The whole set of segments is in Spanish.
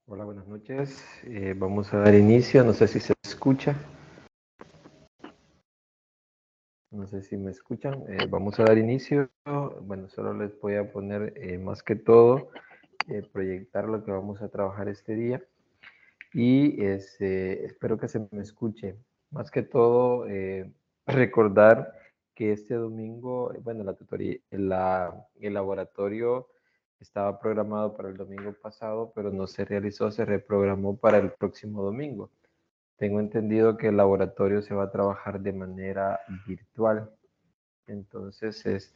Hola, buenas noches. Vamos a dar inicio. No sé si se escucha. No sé si me escuchan. Vamos a dar inicio. Bueno, solo les voy a poner más que todo, proyectar lo que vamos a trabajar este día. Y espero que se me escuche. Más que todo, recordar que este domingo, bueno, la tutoría, el laboratorio estaba programado para el domingo pasado, pero no se realizó, se reprogramó para el próximo domingo. Tengo entendido que el laboratorio se va a trabajar de manera virtual. Entonces,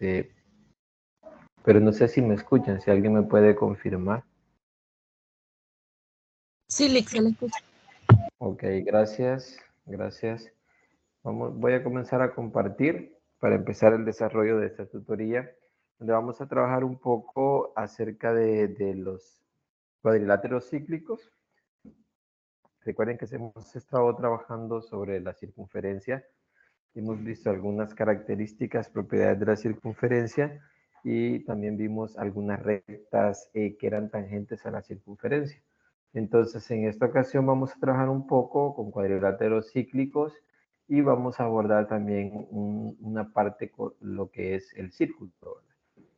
pero no sé si me escuchan, si alguien me puede confirmar. Sí, Lick, se le escucha. Ok, gracias, gracias. Voy a comenzar a compartir para empezar el desarrollo de esta tutoría, donde vamos a trabajar un poco acerca de los cuadriláteros cíclicos. Recuerden que hemos estado trabajando sobre la circunferencia. Hemos visto algunas características, propiedades de la circunferencia y también vimos algunas rectas que eran tangentes a la circunferencia. Entonces, en esta ocasión vamos a trabajar un poco con cuadriláteros cíclicos y vamos a abordar también una parte con lo que es el círculo.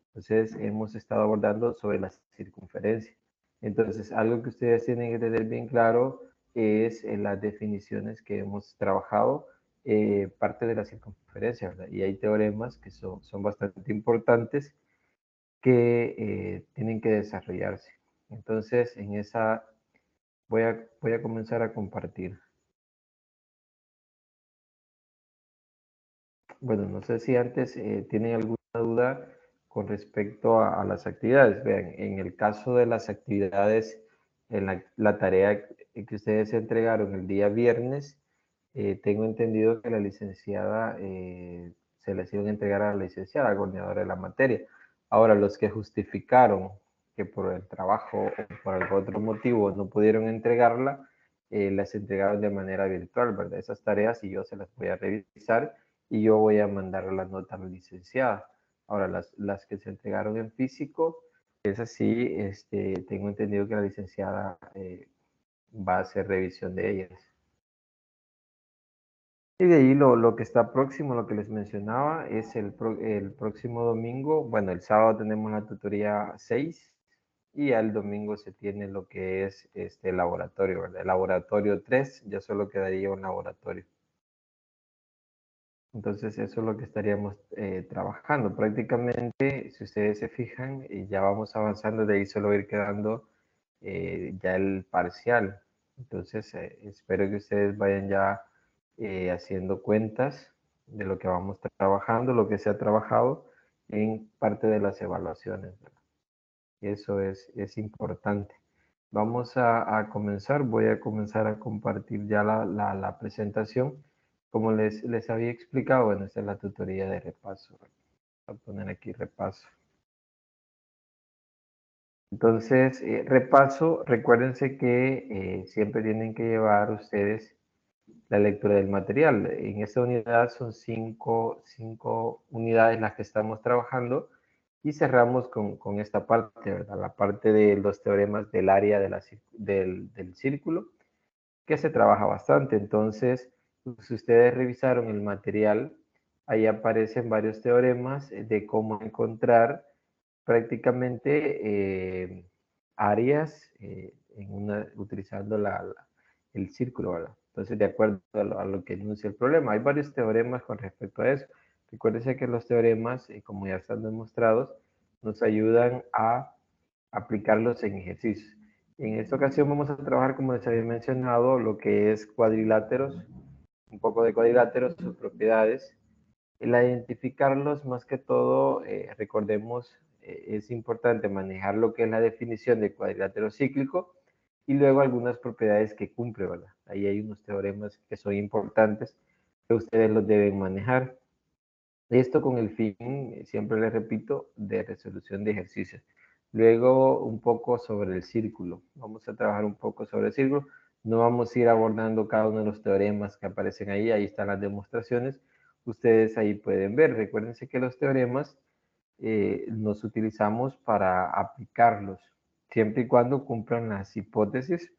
Entonces, hemos estado abordando sobre la circunferencia. Entonces, algo que ustedes tienen que tener bien claro es las definiciones que hemos trabajado, parte de la circunferencia, ¿verdad? Y hay teoremas que son bastante importantes que tienen que desarrollarse. Entonces, en esa voy a comenzar a compartir. Bueno, no sé si antes tienen alguna duda con respecto a las actividades. Vean, en el caso de las actividades, en la tarea que ustedes entregaron el día viernes, tengo entendido que la licenciada se les iban a entregar a la licenciada, coordinadora de la materia. Ahora, los que justificaron que por el trabajo o por algún otro motivo no pudieron entregarla, las entregaron de manera virtual, ¿verdad? Esas tareas y yo se las voy a revisar y yo voy a mandar la nota a la licenciada. Ahora, las que se entregaron en físico, es así, tengo entendido que la licenciada va a hacer revisión de ellas. Y de ahí lo que está próximo, lo que les mencionaba, es el próximo domingo. Bueno, el sábado tenemos la tutoría 6 y al domingo se tiene lo que es este laboratorio, ¿verdad? El laboratorio 3 ya solo quedaría un laboratorio. Entonces eso es lo que estaríamos trabajando. Prácticamente, si ustedes se fijan, ya vamos avanzando, de ahí solo va a ir quedando ya el parcial. Entonces espero que ustedes vayan ya haciendo cuentas de lo que vamos trabajando, lo que se ha trabajado en parte de las evaluaciones, ¿verdad? Y eso es importante. Vamos a comenzar, voy a comenzar a compartir ya la presentación. Como les había explicado, bueno, esta es la tutoría de repaso. Voy a poner aquí repaso. Entonces, repaso, recuérdense que siempre tienen que llevar ustedes la lectura del material. En esta unidad son cinco unidades las que estamos trabajando y cerramos con esta parte, ¿verdad? La parte de los teoremas del área del círculo, que se trabaja bastante. Entonces, si ustedes revisaron el material, ahí aparecen varios teoremas de cómo encontrar prácticamente áreas utilizando el círculo, ¿verdad? Entonces, de acuerdo a lo que enuncia el problema, hay varios teoremas con respecto a eso. Recuérdense que los teoremas, como ya están demostrados, nos ayudan a aplicarlos en ejercicios. En esta ocasión vamos a trabajar, como les había mencionado, lo que es cuadriláteros, un poco de cuadriláteros, sus propiedades. El identificarlos, más que todo, recordemos, es importante manejar lo que es la definición de cuadrilátero cíclico y luego algunas propiedades que cumple, ¿verdad? Ahí hay unos teoremas que son importantes que ustedes los deben manejar. Esto con el fin, siempre les repito, de resolución de ejercicios. Luego un poco sobre el círculo. Vamos a trabajar un poco sobre el círculo. No vamos a ir abordando cada uno de los teoremas que aparecen ahí. Ahí están las demostraciones. Ustedes ahí pueden ver. Recuérdense que los teoremas los utilizamos para aplicarlos, siempre y cuando cumplan las hipótesis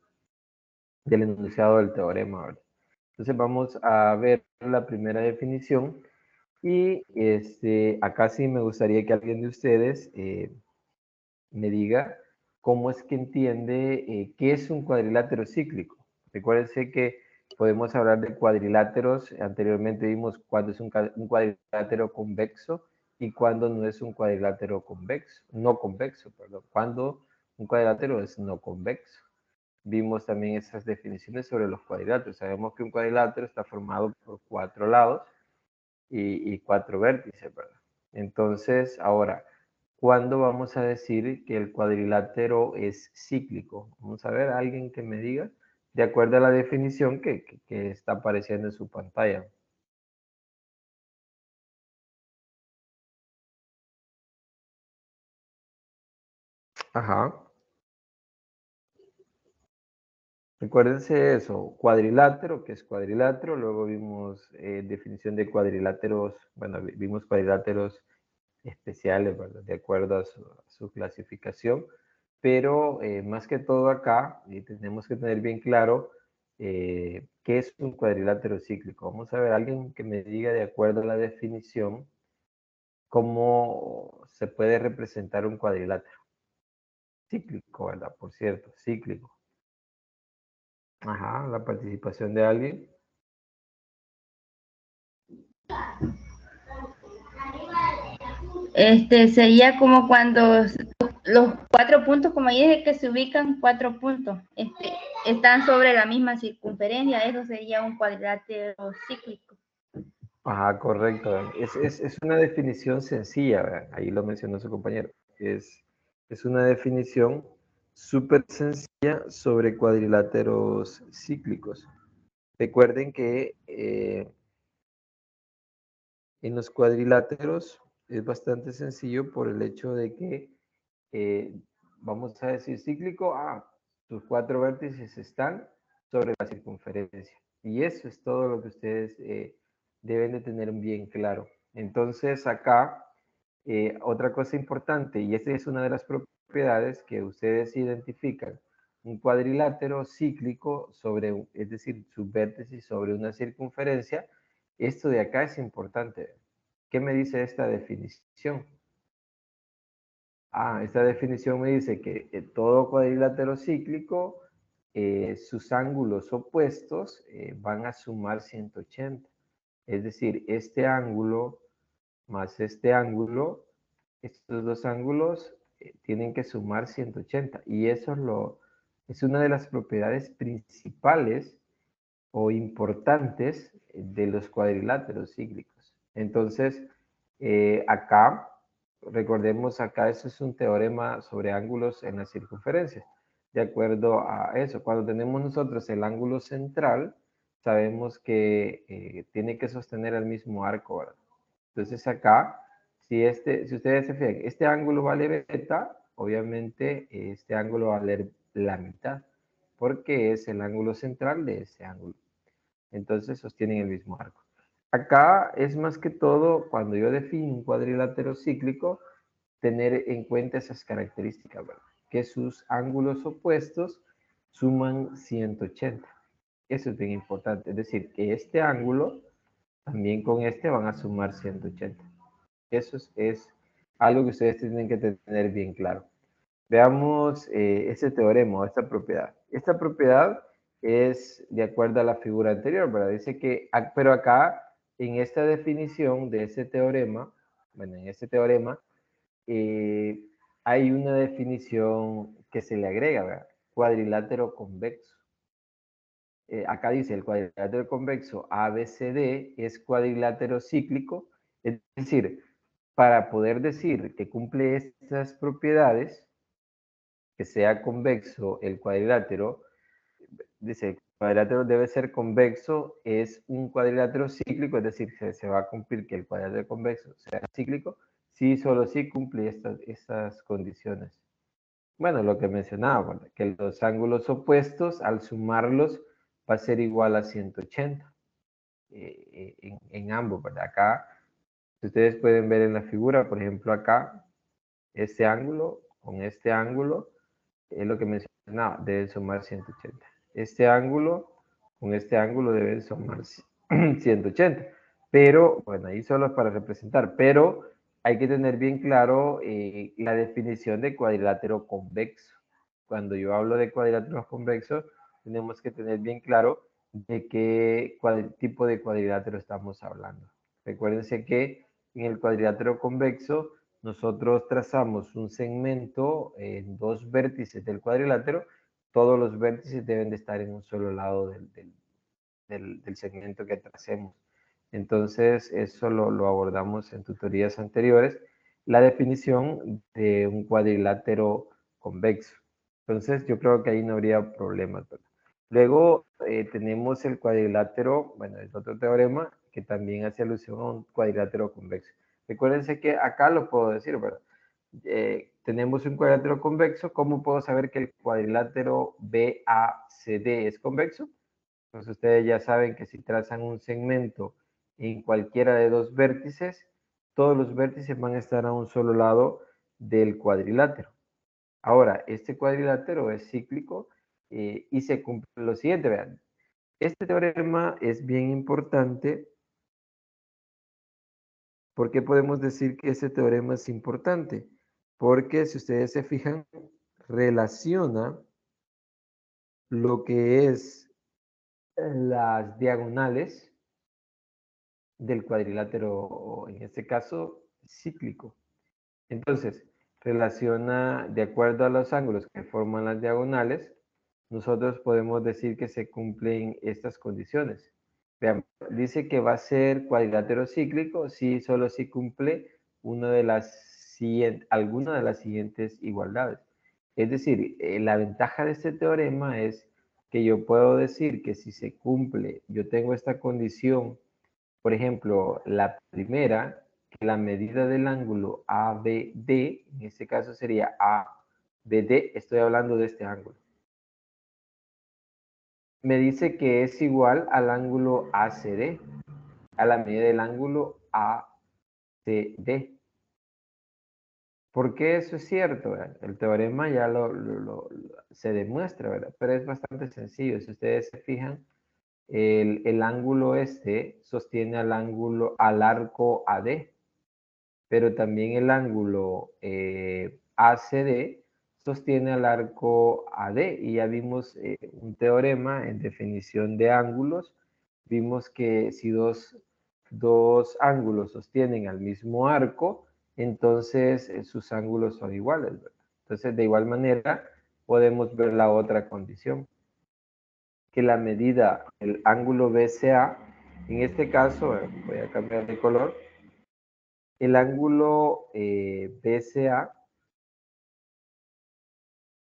del enunciado del teorema, ¿verdad? Entonces vamos a ver la primera definición y acá sí me gustaría que alguien de ustedes me diga cómo es que entiende qué es un cuadrilátero cíclico. Recuérdense que podemos hablar de cuadriláteros. Anteriormente vimos cuándo es un cuadrilátero convexo y cuándo no es un cuadrilátero convexo, no convexo, perdón. Cuándo un cuadrilátero es no convexo. Vimos también esas definiciones sobre los cuadriláteros. Sabemos que un cuadrilátero está formado por 4 lados y 4 vértices, ¿verdad? Entonces, ahora, ¿cuándo vamos a decir que el cuadrilátero es cíclico? Vamos a ver, alguien que me diga, de acuerdo a la definición que está apareciendo en su pantalla. Ajá. Recuérdense eso, cuadrilátero, que es cuadrilátero, luego vimos definición de cuadriláteros, bueno, vimos cuadriláteros especiales, ¿verdad? De acuerdo a su clasificación, pero más que todo acá tenemos que tener bien claro qué es un cuadrilátero cíclico. Vamos a ver, alguien que me diga de acuerdo a la definición cómo se puede representar un cuadrilátero cíclico, ¿verdad? Por cierto, cíclico. Ajá, la participación de alguien. Sería como cuando los 4 puntos, como dije, que se ubican 4 puntos, están sobre la misma circunferencia, eso sería un cuadrilátero cíclico. Ajá, correcto. Es una definición sencilla, ¿verdad? Ahí lo mencionó su compañero. Es una definición súper sencilla sobre cuadriláteros cíclicos. Recuerden que en los cuadriláteros es bastante sencillo por el hecho de que, eh, vamos a decir cíclico, sus 4 vértices están sobre la circunferencia. Y eso es todo lo que ustedes deben de tener bien claro. Entonces acá, otra cosa importante, y esta es una de las propiedades que ustedes identifican, un cuadrilátero cíclico sobre, es decir, sus vértices sobre una circunferencia. Esto de acá es importante. ¿Qué me dice esta definición? Esta definición me dice que todo cuadrilátero cíclico, sus ángulos opuestos van a sumar 180. Es decir, este ángulo más este ángulo, estos dos ángulos tienen que sumar 180. Y eso es una de las propiedades principales o importantes de los cuadriláteros cíclicos. Entonces, acá, recordemos acá, eso es un teorema sobre ángulos en las circunferencias. De acuerdo a eso, cuando tenemos nosotros el ángulo central, sabemos que tiene que sostener el mismo arco, ¿verdad? Entonces acá, si ustedes se fijan, este ángulo vale beta, obviamente este ángulo va a valer la mitad, porque es el ángulo central de ese ángulo. Entonces sostienen el mismo arco. Acá es más que todo, cuando yo defino un cuadrilátero cíclico, tener en cuenta esas características, ¿verdad? Que sus ángulos opuestos suman 180. Eso es bien importante. Es decir, que este ángulo también con este van a sumar 180. Eso es algo que ustedes tienen que tener bien claro. Veamos este teorema, esta propiedad. Esta propiedad es de acuerdo a la figura anterior, ¿verdad? Dice que, pero acá, en esta definición de ese teorema, bueno, en este teorema, hay una definición que se le agrega, ¿verdad? Cuadrilátero convexo. Acá dice el cuadrilátero convexo ABCD es cuadrilátero cíclico, es decir, para poder decir que cumple estas propiedades, que sea convexo el cuadrilátero, dice, el cuadrilátero debe ser convexo, es un cuadrilátero cíclico, es decir, se va a cumplir que el cuadrilátero convexo sea cíclico, si solo si cumple estas condiciones. Bueno, lo que mencionaba, ¿verdad? Que los ángulos opuestos, al sumarlos, va a ser igual a 180 en ambos, ¿verdad? Acá, si ustedes pueden ver en la figura, por ejemplo, acá, este ángulo con este ángulo, es lo que mencionaba, deben sumar 180. Este ángulo con este ángulo deben sumar 180. Pero, bueno, ahí solo es para representar, pero hay que tener bien claro la definición de cuadrilátero convexo. Cuando yo hablo de cuadrilátero convexo, tenemos que tener bien claro de qué tipo de cuadrilátero estamos hablando. Recuérdense que en el cuadrilátero convexo nosotros trazamos un segmento en dos vértices del cuadrilátero, todos los vértices deben de estar en un solo lado del segmento que tracemos. Entonces, eso lo abordamos en tutorías anteriores, la definición de un cuadrilátero convexo. Entonces, yo creo que ahí no habría problemas, ¿verdad? Luego tenemos el cuadrilátero, bueno, es otro teorema que también hace alusión a un cuadrilátero convexo. Recuérdense que acá lo puedo decir, ¿verdad? Tenemos un cuadrilátero convexo. ¿Cómo puedo saber que el cuadrilátero BACD es convexo? Pues ustedes ya saben que si trazan un segmento en cualquiera de dos vértices, todos los vértices van a estar a un solo lado del cuadrilátero. Ahora, este cuadrilátero es cíclico y se cumple lo siguiente, vean. Este teorema es bien importante. ¿Por qué podemos decir que este teorema es importante? Porque si ustedes se fijan, relaciona lo que es las diagonales del cuadrilátero, o en este caso, cíclico. Entonces, relaciona de acuerdo a los ángulos que forman las diagonales, nosotros podemos decir que se cumplen estas condiciones. Vean, dice que va a ser cuadrilátero cíclico si solo si cumple alguna de las siguientes igualdades. Es decir, la ventaja de este teorema es que yo puedo decir que si se cumple, yo tengo esta condición, por ejemplo, la primera, que la medida del ángulo ABD, en este caso sería ABD, estoy hablando de este ángulo. Me dice que es igual al ángulo ACD, a la medida del ángulo ACD. ¿Por qué eso es cierto? ¿Verdad? El teorema ya se demuestra, ¿verdad? Pero es bastante sencillo. Si ustedes se fijan, el ángulo este sostiene al arco AD, pero también el ángulo ACD sostiene al arco AD, y ya vimos un teorema en definición de ángulos. Vimos que si dos ángulos sostienen al mismo arco, entonces sus ángulos son iguales, ¿verdad? Entonces, de igual manera, podemos ver la otra condición, que la medida del ángulo BCA, en este caso, voy a cambiar de color, el ángulo BCA,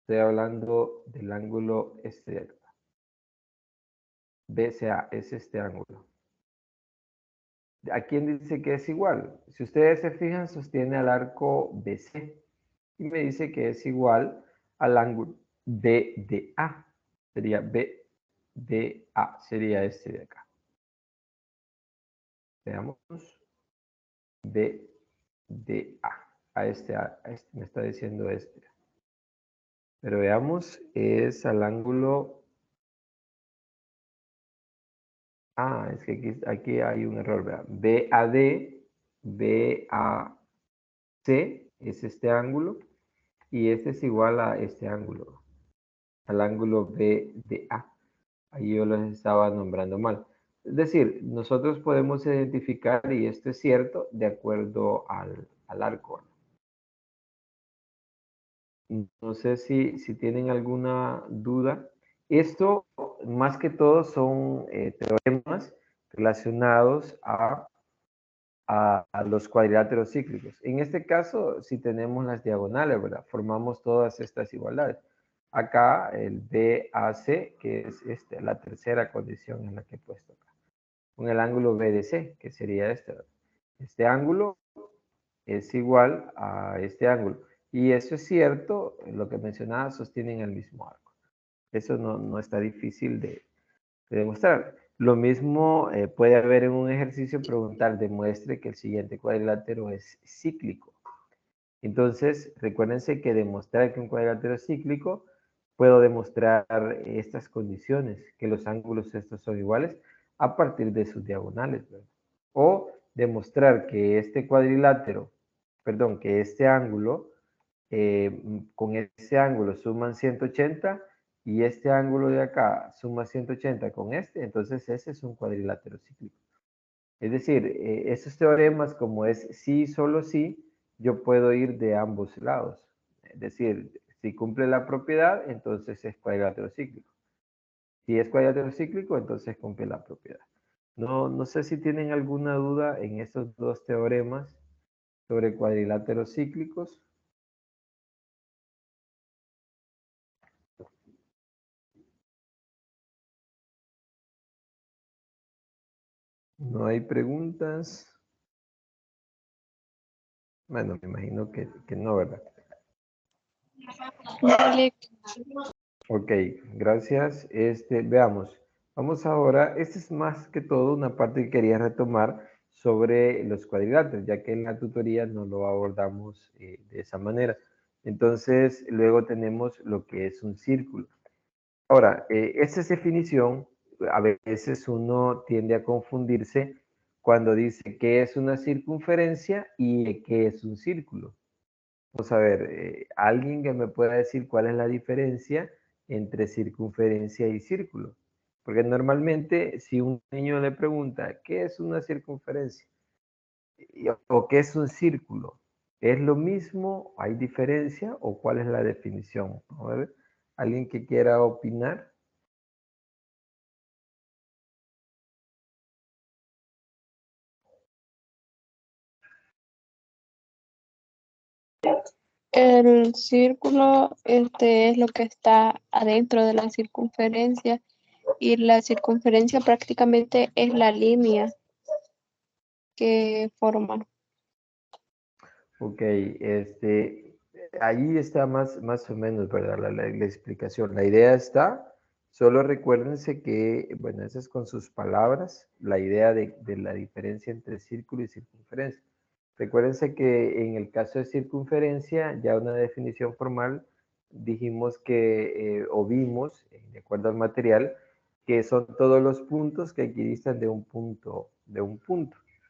estoy hablando del ángulo este, BCA, es este ángulo. ¿A quién dice que es igual? Si ustedes se fijan, sostiene al arco BC, y me dice que es igual al ángulo BDA. Sería BDA, sería este de acá. Veamos. BDA. A este me está diciendo este. Pero veamos, es al ángulo. Ah, es que aquí hay un error, ¿verdad? BAD, BAC es este ángulo, y este es igual a este ángulo, al ángulo BDA. Ahí yo los estaba nombrando mal. Es decir, nosotros podemos identificar, y esto es cierto, de acuerdo al arco. No sé si tienen alguna duda. Esto, más que todo, son teoremas relacionados a los cuadriláteros cíclicos. En este caso, si tenemos las diagonales, ¿verdad? Formamos todas estas igualdades. Acá el BAC, que es la tercera condición en la que he puesto acá. Con el ángulo BDC, que sería este, ¿verdad? Este ángulo es igual a este ángulo. Y eso es cierto, lo que mencionaba, sostienen el mismo arco. Eso no está difícil de demostrar. Lo mismo puede haber en un ejercicio preguntar, demuestre que el siguiente cuadrilátero es cíclico. Entonces, recuérdense que demostrar que un cuadrilátero es cíclico, puedo demostrar estas condiciones, que los ángulos estos son iguales a partir de sus diagonales, ¿verdad? O demostrar que este cuadrilátero, perdón, que este ángulo, con ese ángulo suman 180, y este ángulo de acá suma 180 con este, entonces ese es un cuadrilátero cíclico. Es decir, esos teoremas, como es sí, solo sí, yo puedo ir de ambos lados. Es decir, si cumple la propiedad, entonces es cuadrilátero cíclico. Si es cuadrilátero cíclico, entonces cumple la propiedad. No sé si tienen alguna duda en estos dos teoremas sobre cuadriláteros cíclicos. No hay preguntas. Bueno, me imagino que no, ¿verdad? Vale. Ok, gracias. Veamos. Vamos ahora, esta es más que todo una parte que quería retomar sobre los cuadriláteros, ya que en la tutoría no lo abordamos de esa manera. Entonces, luego tenemos lo que es un círculo. Ahora, esta definición, a veces uno tiende a confundirse cuando dice qué es una circunferencia y qué es un círculo. Vamos a ver, alguien que me pueda decir cuál es la diferencia entre circunferencia y círculo. Porque normalmente si un niño le pregunta, ¿qué es una circunferencia? ¿O qué es un círculo? ¿Es lo mismo? ¿Hay diferencia? ¿O cuál es la definición? A ver, ¿alguien que quiera opinar? El círculo es lo que está adentro de la circunferencia, y la circunferencia prácticamente es la línea que forma. Ok, ahí está más o menos, ¿verdad? La explicación. La idea está, solo recuérdense que, bueno, esa es con sus palabras, la idea de la diferencia entre círculo y circunferencia. Recuérdense que en el caso de circunferencia, ya una definición formal, dijimos que, o vimos, de acuerdo al material, que son todos los puntos que equidistan de un punto,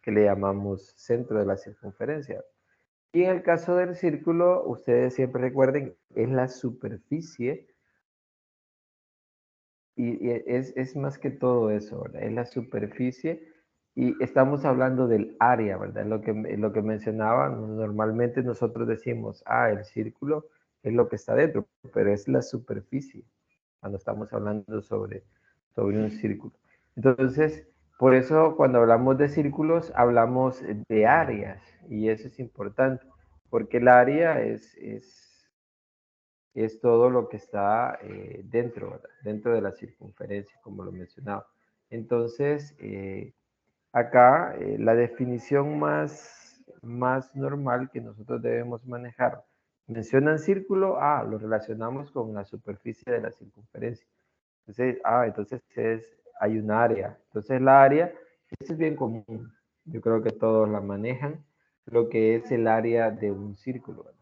que le llamamos centro de la circunferencia. Y en el caso del círculo, ustedes siempre recuerden, es la superficie y es más que todo eso, ¿verdad? Es la superficie y estamos hablando del área, ¿verdad? Lo que mencionaba, normalmente nosotros decimos, el círculo es lo que está dentro, pero es la superficie cuando estamos hablando sobre un círculo. Entonces, por eso cuando hablamos de círculos, hablamos de áreas y eso es importante, porque el área es todo lo que está dentro, ¿verdad? Dentro de la circunferencia, como lo mencionaba. Entonces, acá la definición más normal que nosotros debemos manejar, mencionan círculo, lo relacionamos con la superficie de la circunferencia. Entonces hay un área. Entonces la área, esto es bien común, yo creo que todos la manejan, lo que es el área de un círculo, ¿verdad?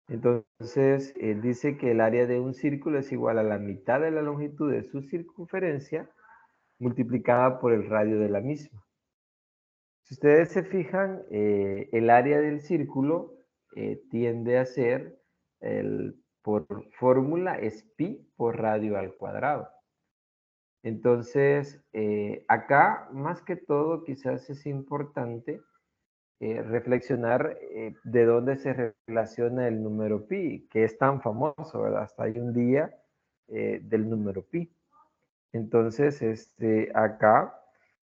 Entonces, dice que el área de un círculo es igual a la mitad de la longitud de su circunferencia multiplicada por el radio de la misma. Si ustedes se fijan, el área del círculo tiende a ser, por fórmula, es pi por radio al cuadrado. Entonces, acá, más que todo, quizás es importante reflexionar de dónde se relaciona el número pi, que es tan famoso, ¿verdad? Hasta hay un día del número pi. Entonces, acá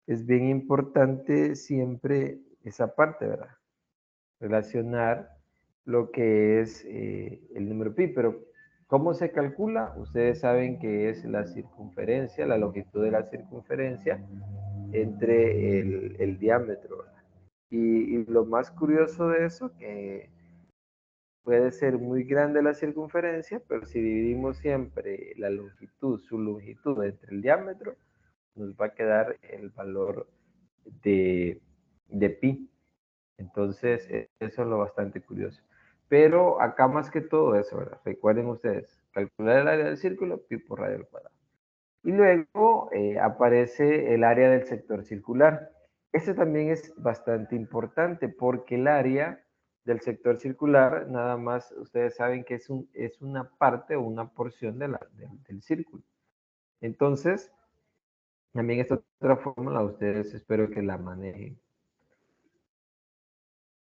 es bien importante siempre esa parte, ¿verdad? Relacionar lo que es el número pi, pero ¿cómo se calcula? Ustedes saben que es la circunferencia, la longitud de la circunferencia entre el diámetro, ¿verdad? Y lo más curioso de eso, que puede ser muy grande la circunferencia, pero si dividimos siempre la longitud, su longitud entre el diámetro, nos va a quedar el valor de pi. Entonces, eso es lo bastante curioso. Pero acá más que todo eso, ¿verdad? Recuerden ustedes, calcular el área del círculo, pi por radio al cuadrado. Y luego aparece el área del sector circular. Este también es bastante importante porque el área del sector circular, nada más ustedes saben que es una parte o una porción del círculo. Entonces, también esta otra fórmula, ustedes espero que la manejen.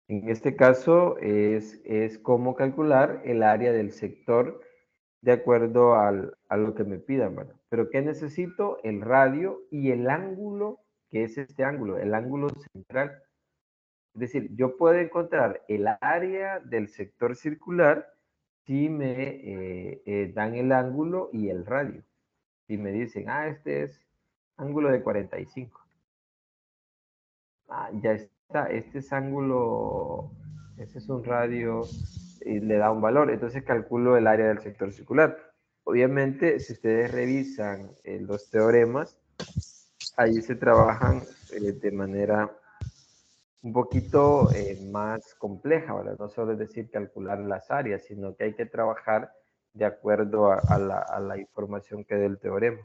En este caso es cómo calcular el área del sector de acuerdo a lo que me pidan, ¿verdad? Pero ¿qué necesito? El radio y el ángulo, que es este ángulo, el ángulo central. Es decir, yo puedo encontrar el área del sector circular si me dan el ángulo y el radio. Si me dicen, este es ángulo de 45. Ya está, este es ángulo, este es un radio y le da un valor, entonces calculo el área del sector circular. Obviamente, si ustedes revisan los teoremas, ahí se trabajan de manera un poquito más compleja, ¿verdad? No solo es decir calcular las áreas, sino que hay que trabajar de acuerdo a la información que dé el teorema.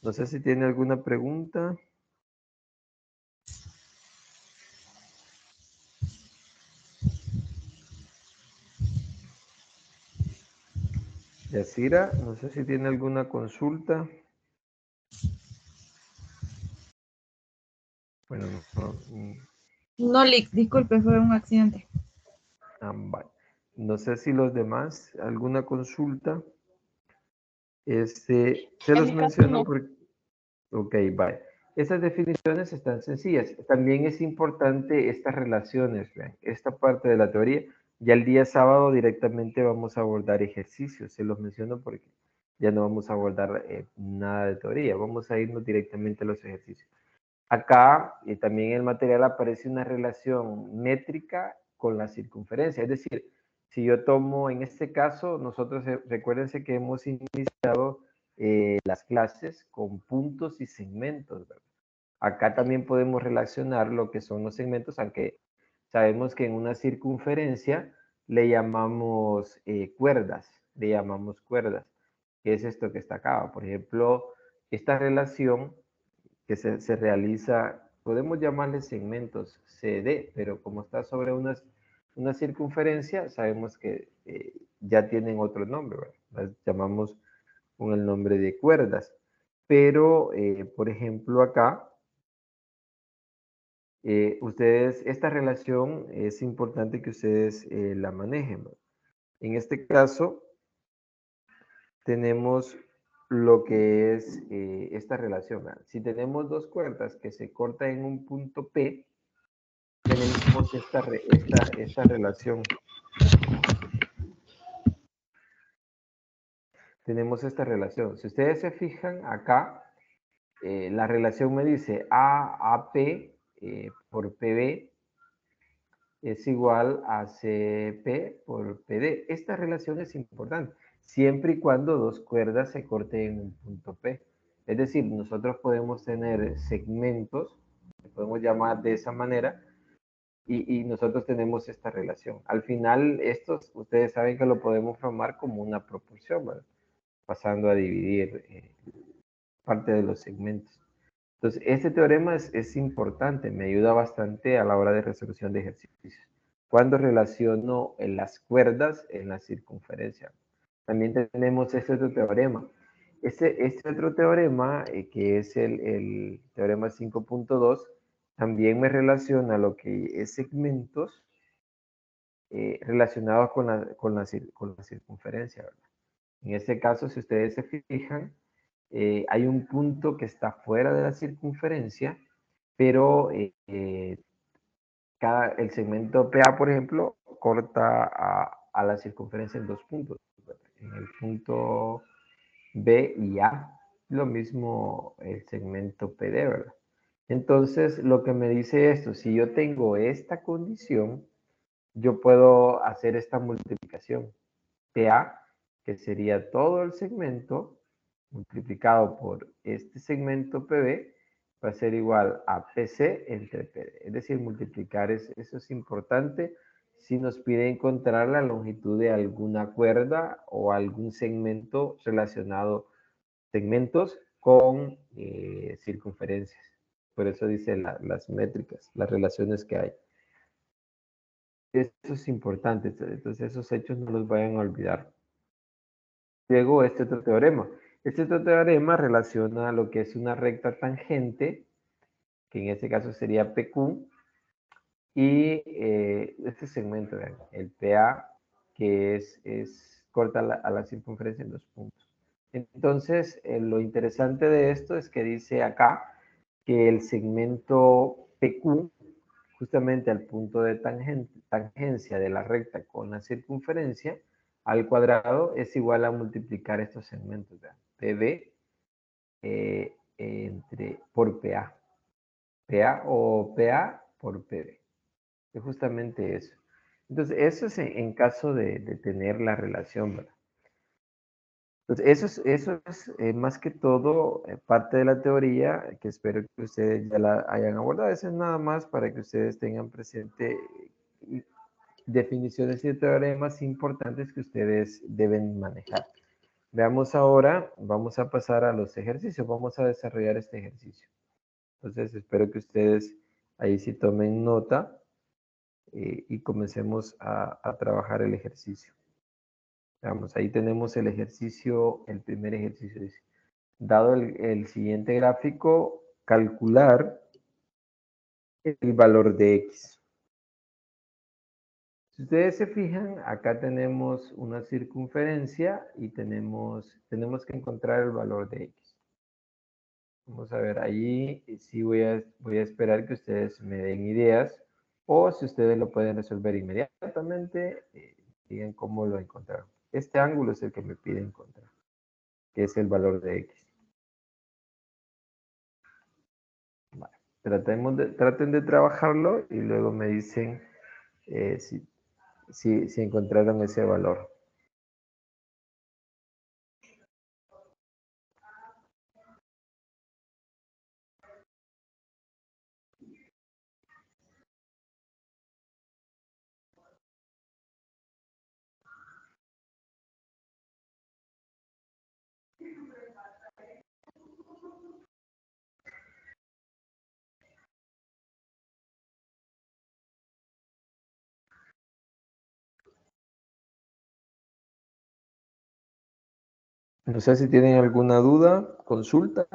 No sé si tiene alguna pregunta. Yacira, no sé si tiene alguna consulta. Bueno, No, Lick, disculpe, fue un accidente. vale. No sé si los demás, alguna consulta. Se En los mi caso menciono no. porque, ok, bye. Estas definiciones están sencillas. También es importante estas relaciones, vean, esta parte de la teoría. Ya el día sábado directamente vamos a abordar ejercicios. Se los menciono porque ya no vamos a abordar nada de teoría. Vamos a irnos directamente a los ejercicios. Acá también en el material aparece una relación métrica con la circunferencia. Es decir, si yo tomo, en este caso, nosotros recuérdense que hemos iniciado las clases con puntos y segmentos, ¿verdad? Acá también podemos relacionar lo que son los segmentos, aunque sabemos que en una circunferencia le llamamos cuerdas, que es esto que está acá. Por ejemplo, esta relación que se realiza podemos llamarles segmentos CD, pero como está sobre una circunferencia, sabemos que ya tienen otro nombre, ¿verdad? Las llamamos con el nombre de cuerdas. Pero, por ejemplo, acá, ustedes, esta relación es importante que ustedes la manejen, ¿verdad? En este caso, tenemos lo que es esta relación, ¿verdad? Si tenemos dos cuerdas que se cortan en un punto P, tenemos esta relación. Tenemos esta relación. Si ustedes se fijan acá, la relación me dice AAP por PB es igual a CP por PD. Esta relación es importante, siempre y cuando dos cuerdas se corten en un punto P. Es decir, nosotros podemos tener segmentos, podemos llamar de esa manera, y nosotros tenemos esta relación. Al final, estos, ustedes saben que lo podemos formar como una proporción, ¿verdad? Pasando a dividir parte de los segmentos. Entonces, este teorema es importante, me ayuda bastante a la hora de resolución de ejercicios. Cuando relaciono las cuerdas en la circunferencia. También tenemos este otro teorema. Este otro teorema, que es el teorema 5.2, también me relaciona lo que es segmentos relacionados con la circunferencia, ¿verdad? En este caso, si ustedes se fijan, hay un punto que está fuera de la circunferencia, pero el segmento PA, por ejemplo, corta a la circunferencia en dos puntos, en el punto B y A. Lo mismo el segmento PD, ¿verdad? Entonces, lo que me dice esto, si yo tengo esta condición, yo puedo hacer esta multiplicación. PA, que sería todo el segmento, multiplicado por este segmento PB, va a ser igual a PC entre PD. Es decir, multiplicar, eso es importante si nos pide encontrar la longitud de alguna cuerda o algún segmento relacionado, segmentos con circunferencias. Por eso dice las métricas, las relaciones que hay. Eso es importante, entonces esos hechos no los vayan a olvidar. Luego este otro teorema. Este otro teorema relaciona lo que es una recta tangente, que en este caso sería PQ, y este segmento, vean, el PA, que corta a la circunferencia en dos puntos. Entonces, lo interesante de esto es que dice acá que el segmento PQ, justamente al punto de tangencia de la recta con la circunferencia, al cuadrado es igual a multiplicar estos segmentos, ¿verdad? PB por PA. PA o PA por PB. Es justamente eso. Entonces, eso es en caso de tener la relación, ¿verdad? Entonces, eso es más que todo parte de la teoría que espero que ustedes ya la hayan abordado. Eso es nada más para que ustedes tengan presente definiciones y teoremas importantes que ustedes deben manejar. Veamos ahora, vamos a pasar a los ejercicios. Vamos a desarrollar este ejercicio. Entonces, espero que ustedes ahí sí tomen nota y comencemos a trabajar el ejercicio. Vamos, ahí tenemos el ejercicio, el primer ejercicio dice, dado el siguiente gráfico, calcular el valor de X. Si ustedes se fijan, acá tenemos una circunferencia y tenemos que encontrar el valor de X. Vamos a ver, ahí sí voy a esperar que ustedes me den ideas o si ustedes lo pueden resolver inmediatamente, digan cómo lo encontraron. Este ángulo es el que me pide encontrar, que es el valor de X. Vale. Traten de trabajarlo y luego me dicen si encontraron ese valor. No sé si tienen alguna duda, consulta.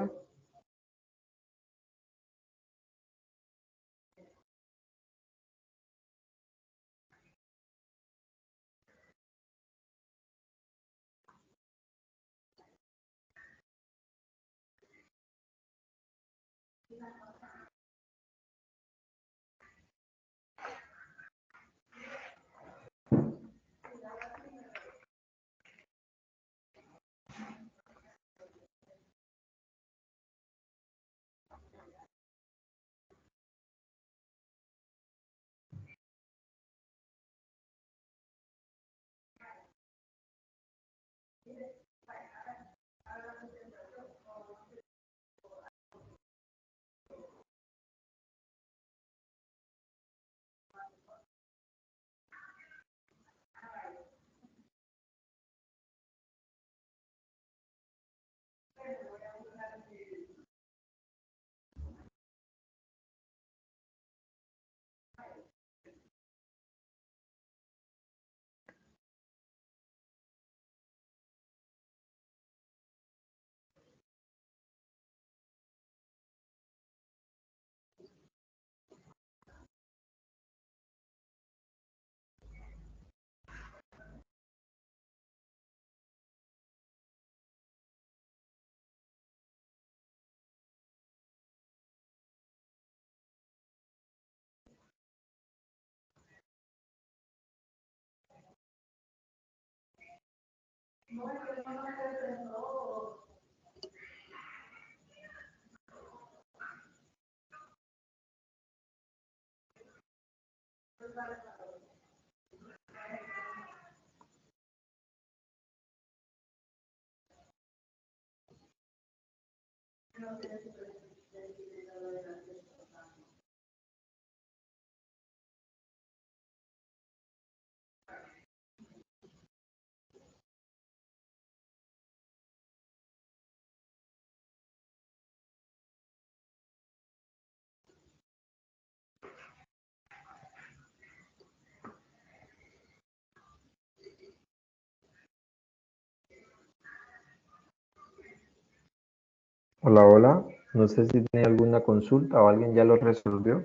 Hola, hola. No sé si tiene alguna consulta o alguien ya lo resolvió.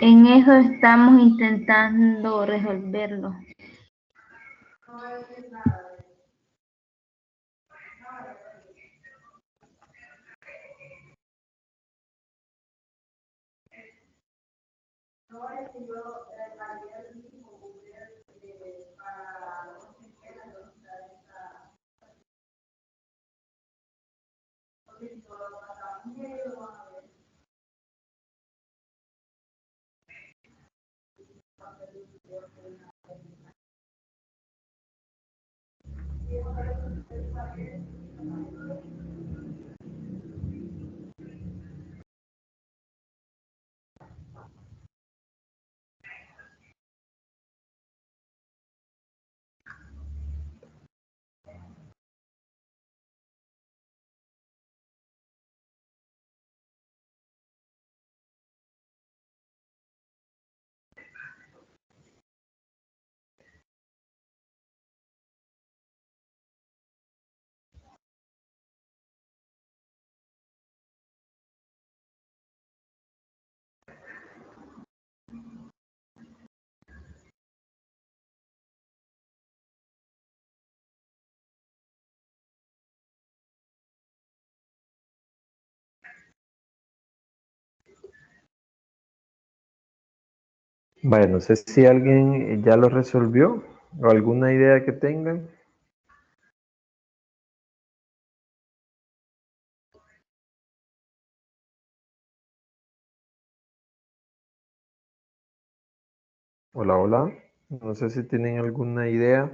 En eso estamos intentando resolverlo. Vaya, no sé si alguien ya lo resolvió o alguna idea que tengan. Hola, hola. No sé si tienen alguna idea.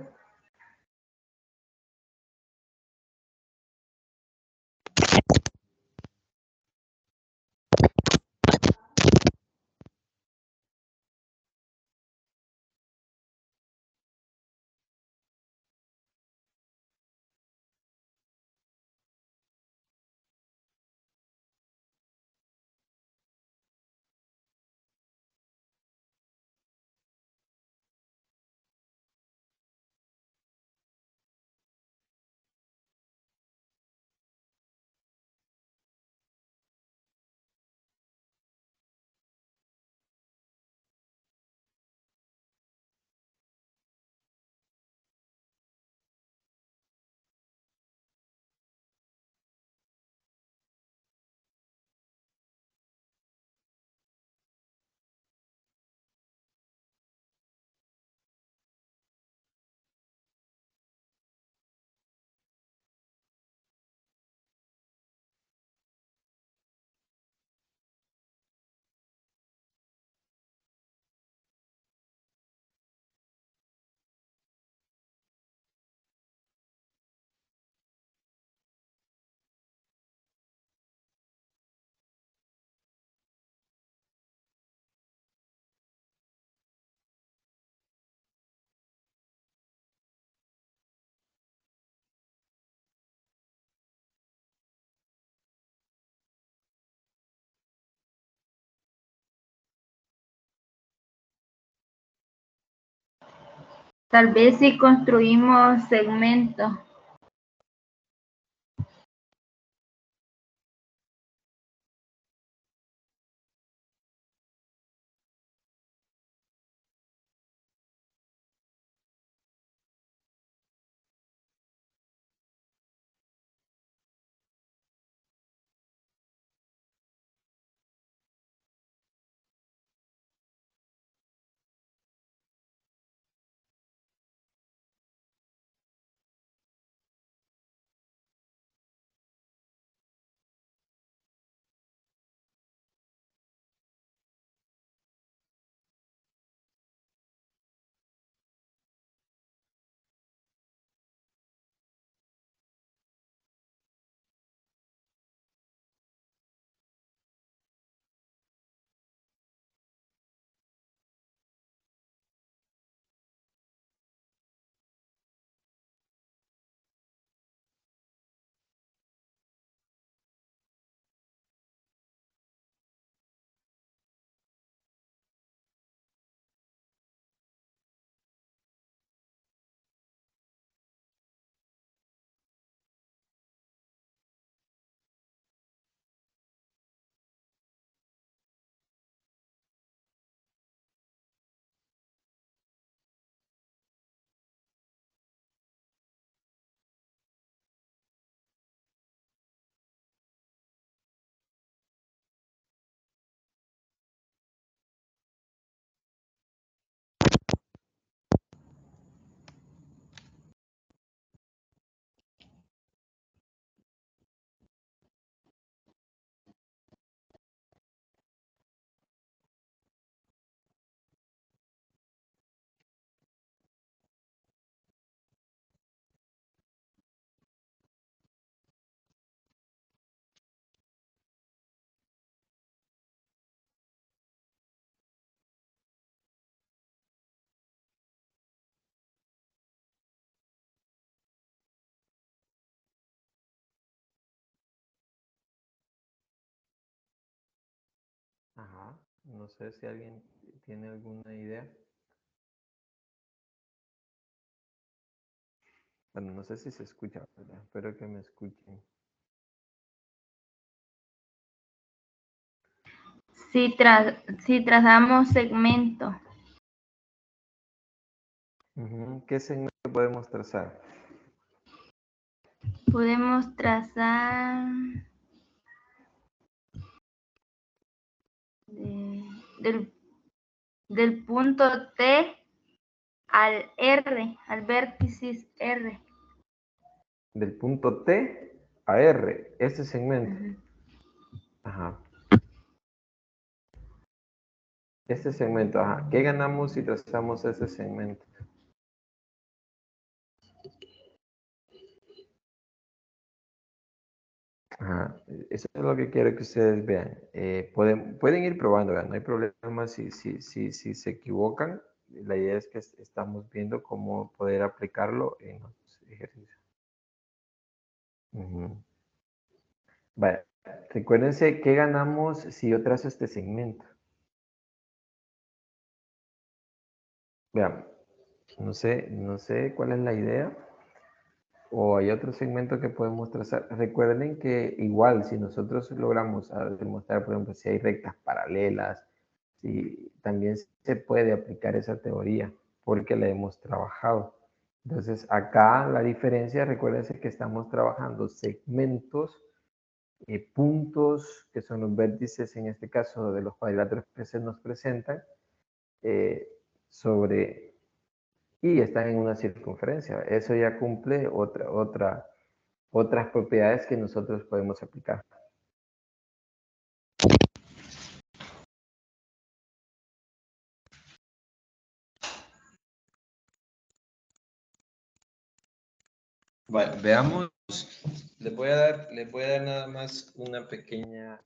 Tal vez si construimos segmentos. Ajá, no sé si alguien tiene alguna idea. Bueno, no sé si se escucha, ¿verdad? Espero que me escuchen. Si trazamos segmentos, ¿Qué segmento podemos trazar? podemos trazar del, del punto T al R, al vértice R. Del punto T a R, este segmento. Ujú. Ajá. Este segmento, ajá. ¿Qué ganamos si trazamos este segmento? Ajá. Eso es lo que quiero que ustedes vean. Pueden ir probando, vean. No hay problema si se equivocan. La idea es que estamos viendo cómo poder aplicarlo en los ejercicios. Ujú. Vale. Recuérdense qué ganamos si yo trazo este segmento. Vean, no sé cuál es la idea. O hay otro segmento que podemos trazar. Recuerden que igual, si nosotros logramos demostrar, por ejemplo, si hay rectas paralelas, si, también se puede aplicar esa teoría porque la hemos trabajado. Entonces, acá la diferencia, recuérdense que estamos trabajando segmentos, puntos, que son los vértices, en este caso, de los cuadriláteros que se nos presentan, eh, sobre y están en una circunferencia. Eso ya cumple otras propiedades que nosotros podemos aplicar. Bueno, veamos. Les voy a dar nada más una pequeña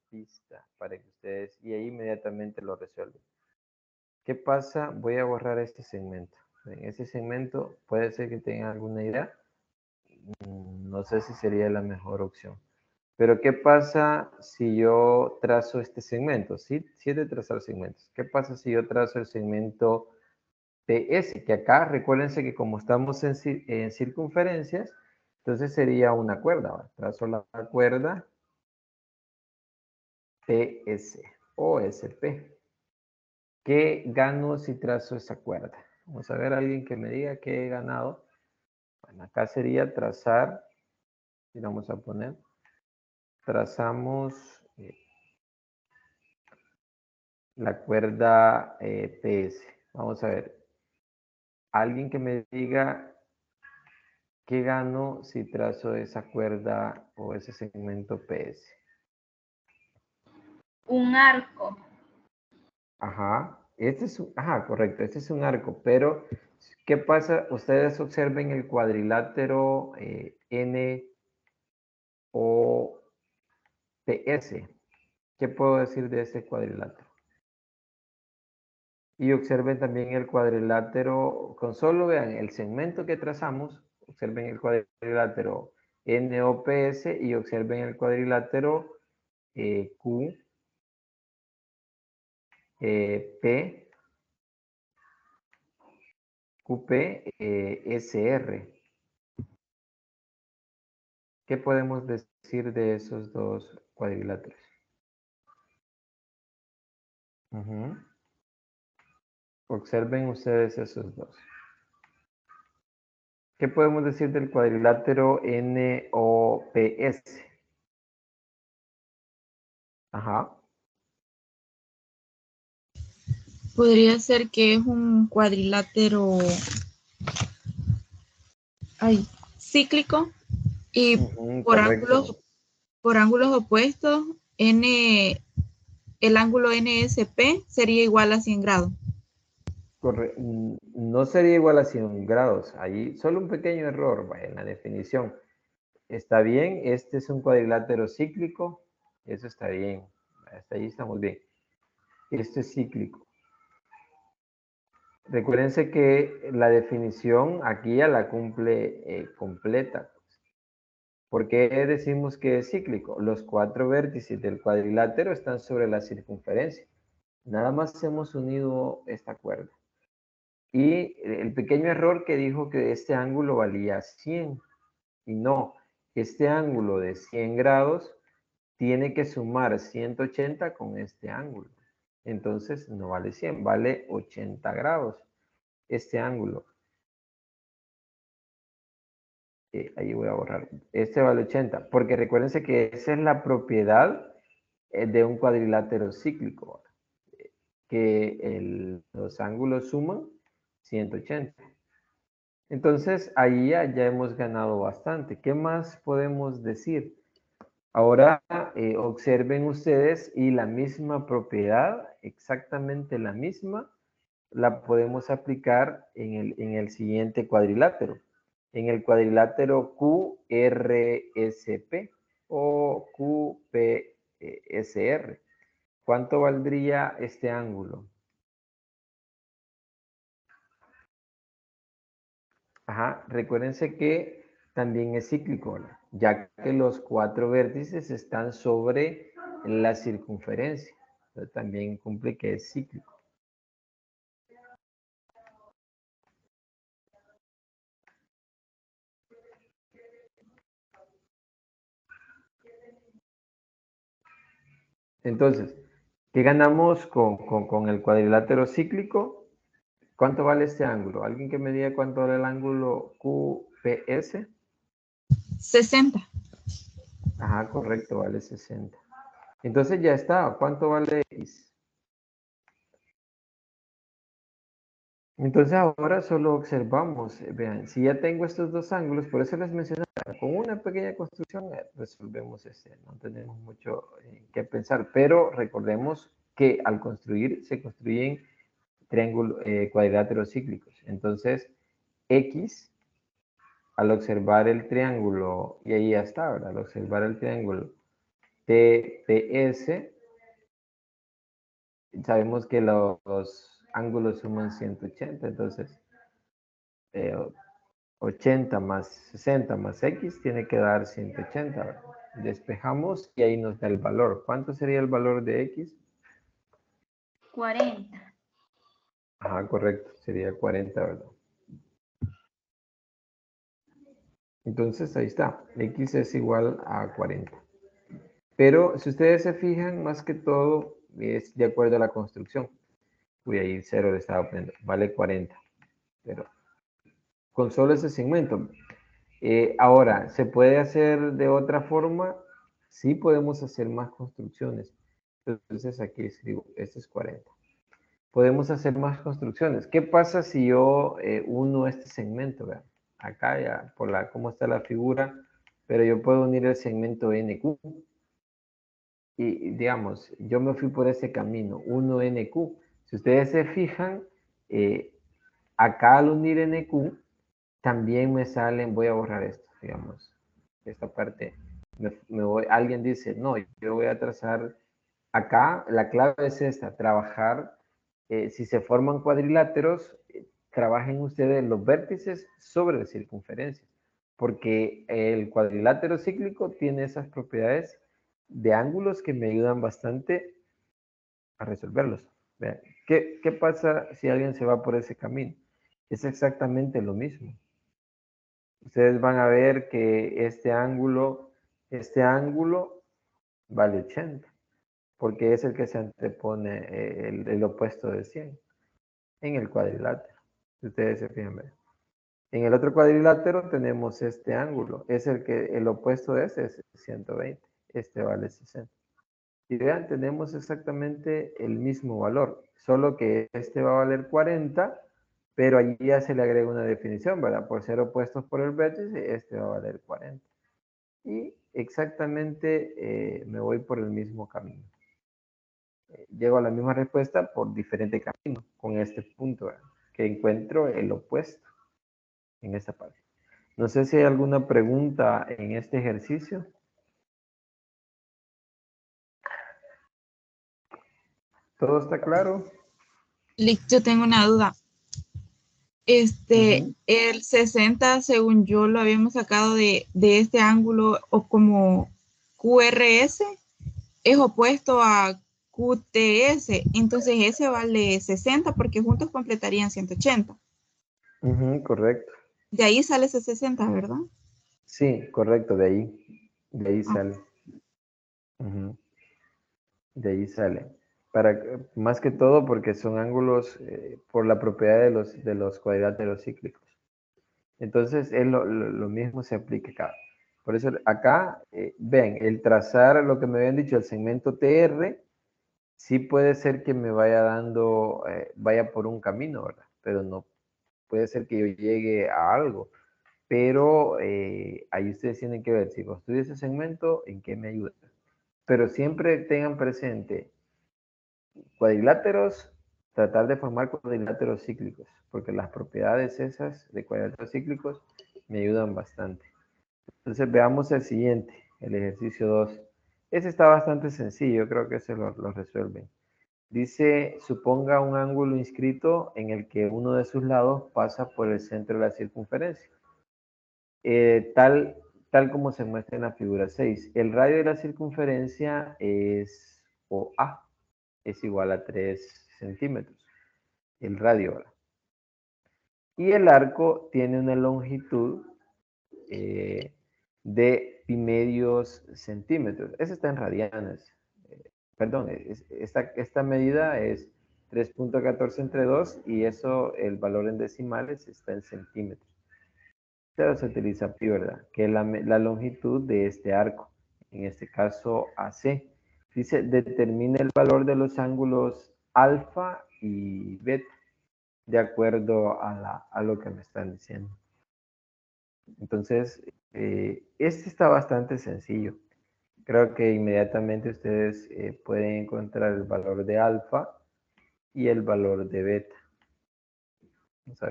pista para que ustedes, y ahí inmediatamente lo resuelven. ¿Qué pasa? Voy a borrar este segmento. En ese segmento puede ser que tengan alguna idea. No sé si sería la mejor opción. Pero ¿qué pasa si yo trazo este segmento? Sí, sí es de trazar segmentos. ¿Qué pasa si yo trazo el segmento PS, que acá recuérdense que como estamos en circunferencias, entonces sería una cuerda. ¿Va? Trazo la cuerda PS o SP. ¿Qué gano si trazo esa cuerda? Vamos a ver a alguien que me diga qué he ganado. Bueno, acá sería trazar, y vamos a poner, trazamos la cuerda PS. Vamos a ver, alguien que me diga qué gano si trazo esa cuerda o ese segmento PS. Un arco. Ajá, ajá, correcto, este es un arco, pero ¿qué pasa? Ustedes observen el cuadrilátero N o PS. ¿Qué puedo decir de este cuadrilátero? Y observen también el cuadrilátero, con solo vean el segmento que trazamos, observen el cuadrilátero NOPS y observen el cuadrilátero Q, P, QP, SR. ¿Qué podemos decir de esos dos cuadriláteros? Ujú. Observen ustedes esos dos. ¿Qué podemos decir del cuadrilátero NOPS? Ajá. Podría ser que es un cuadrilátero cíclico y Ujú, por correcto. ángulos opuestos, el ángulo NSP sería igual a 100 grados. No sería igual a 100 grados. Ahí solo un pequeño error en la definición. Está bien, este es un cuadrilátero cíclico. Eso está bien. Hasta ahí estamos bien. Esto es cíclico. Recuérdense que la definición aquí ya la cumple completa. ¿Por qué decimos que es cíclico? Los 4 vértices del cuadrilátero están sobre la circunferencia. Nada más hemos unido esta cuerda. Y el pequeño error que dijo que este ángulo valía 100. Y no, este ángulo de 100 grados tiene que sumar 180 con este ángulo. Entonces no vale 100, vale 80 grados este ángulo. Ahí voy a borrar. Este vale 80, porque recuérdense que esa es la propiedad de un cuadrilátero cíclico, que los ángulos suman 180. Entonces, ahí ya hemos ganado bastante. ¿Qué más podemos decir? Ahora observen ustedes y la misma propiedad, exactamente la misma, la podemos aplicar en el siguiente cuadrilátero. En el cuadrilátero QRSP o QPSR. ¿Cuánto valdría este ángulo? Ajá, recuérdense que también es cíclico, ¿no? Ya que los 4 vértices están sobre la circunferencia. Entonces, también cumple que es cíclico. Entonces, ¿qué ganamos con el cuadrilátero cíclico? ¿Cuánto vale este ángulo? ¿Alguien que me diga cuánto vale el ángulo QPS? 60. Ajá, correcto, vale 60. Entonces ya está. ¿Cuánto vale X? Entonces ahora solo observamos, vean, si ya tengo estos dos ángulos, por eso les mencionaba, con una pequeña construcción resolvemos no tenemos mucho que pensar, pero recordemos que al construir se construyen cuadriláteros cíclicos. Entonces, X, al observar el triángulo, y ahí ya está, ¿verdad? Al observar el triángulo TPS, sabemos que los ángulos suman 180, entonces 80 más 60 más X tiene que dar 180, ¿verdad? Despejamos y ahí nos da el valor. ¿Cuánto sería el valor de X? 40. Ajá, correcto, sería 40, ¿verdad? Entonces ahí está, x es igual a 40. Pero si ustedes se fijan, más que todo es de acuerdo a la construcción. Voy a ir 0 le estaba poniendo, vale 40. Pero con solo ese segmento. Ahora, ¿se puede hacer de otra forma? Sí podemos hacer más construcciones. Entonces aquí escribo, este es 40. Podemos hacer más construcciones. ¿Qué pasa si yo uno este segmento? Vean, acá ya, por la cómo está la figura, pero yo puedo unir el segmento NQ. Y digamos, yo me fui por ese camino, 1NQ. Si ustedes se fijan, acá al unir NQ, también me salen, voy a borrar esto, digamos, esta parte. Alguien dice, no, yo voy a trazar, acá la clave es esta, trabajar, si se forman cuadriláteros, trabajen ustedes los vértices sobre las circunferencias, porque el cuadrilátero cíclico tiene esas propiedades de ángulos que me ayudan bastante a resolverlos. Vean, ¿qué pasa si alguien se va por ese camino? Es exactamente lo mismo. Ustedes van a ver que este ángulo vale 80, porque es el que se antepone el opuesto de 100 en el cuadrilátero. Si ustedes se fijan, ¿verdad? En el otro cuadrilátero tenemos este ángulo, es el opuesto de este es 120, este vale 60. Y vean, tenemos exactamente el mismo valor, solo que este va a valer 40, pero allí ya se le agrega una definición, ¿verdad? Por ser opuestos por el vértice, este va a valer 40. Y exactamente me voy por el mismo camino. Llego a la misma respuesta por diferente camino, con este punto, ¿verdad? Que encuentro el opuesto en esta parte. No sé si hay alguna pregunta en este ejercicio. ¿Todo está claro? Lick, yo tengo una duda. Ujú. El 60, según yo, lo habíamos sacado de este ángulo o como QRS, es opuesto a QTS. Entonces ese vale 60 porque juntos completarían 180. Ujú, correcto. De ahí sale ese 60, ¿verdad? Sí, correcto, de ahí Ah, sale. Ujú, de ahí sale. Más que todo porque son ángulos por la propiedad de los cuadriláteros cíclicos. Entonces, lo mismo se aplica acá. Por eso acá, ven, el trazar lo que me habían dicho, el segmento TR, sí puede ser que me vaya dando, vaya por un camino, ¿verdad? Pero no puede ser que yo llegue a algo. Pero ahí ustedes tienen que ver, si construyo ese segmento, ¿en qué me ayuda? Pero siempre tengan presente cuadriláteros, tratar de formar cuadriláteros cíclicos, porque las propiedades esas de cuadriláteros cíclicos me ayudan bastante. Entonces veamos el siguiente, el ejercicio 2. Ese está bastante sencillo, creo que ese lo resuelven. Dice, suponga un ángulo inscrito en el que uno de sus lados pasa por el centro de la circunferencia. Tal como se muestra en la figura 6. El radio de la circunferencia es OA, es igual a 3 centímetros, el radio ahora. Y el arco tiene una longitud de pi medios centímetros. Ese está en radianes. Perdón, esta medida es 3.14 entre 2 y eso, el valor en decimales está en centímetros. Pero se utiliza pi, ¿verdad? Que es la longitud de este arco, en este caso AC. Dice, determina el valor de los ángulos alfa y beta, de acuerdo a lo que me están diciendo. Entonces, este está bastante sencillo. Creo que inmediatamente ustedes pueden encontrar el valor de alfa y el valor de beta. Vamos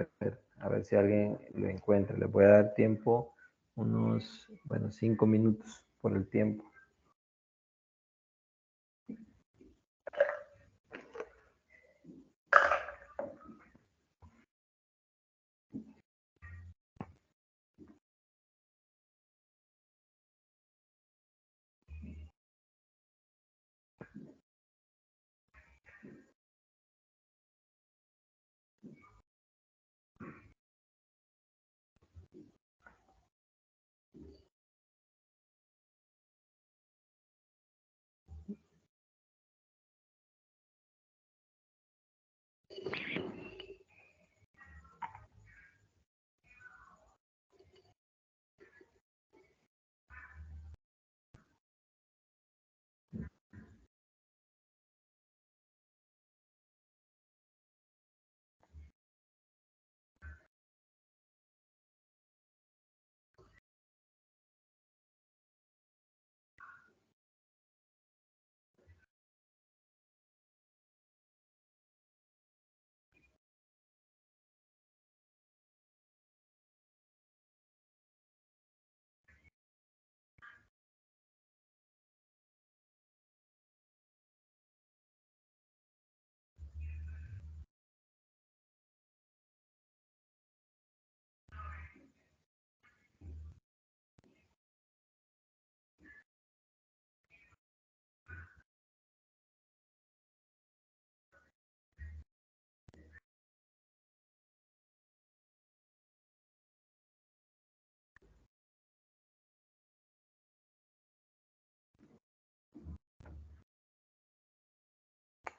a ver si alguien lo encuentra. Les voy a dar tiempo, unos, bueno, 5 minutos por el tiempo.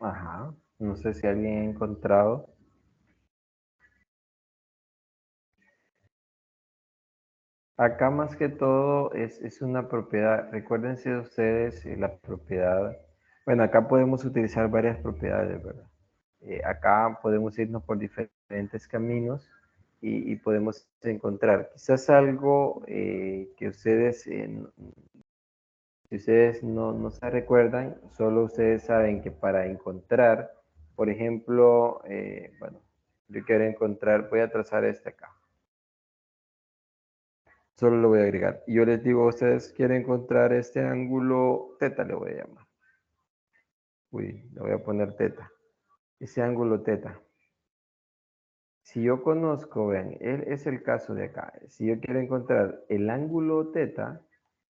Ajá. No sé si alguien ha encontrado. Acá más que todo es una propiedad. Recuérdense ustedes la propiedad. Bueno, acá podemos utilizar varias propiedades, ¿verdad? Acá podemos irnos por diferentes caminos y podemos encontrar quizás algo que ustedes, si ustedes no se recuerdan, solo ustedes saben que para encontrar, por ejemplo, bueno, yo quiero encontrar, voy a trazar este acá. Solo lo voy a agregar. Y yo les digo, ustedes quieren encontrar este ángulo teta, le voy a llamar. Uy, le voy a poner teta. Ese ángulo teta. Si yo conozco, vean, es el caso de acá. Si yo quiero encontrar el ángulo teta,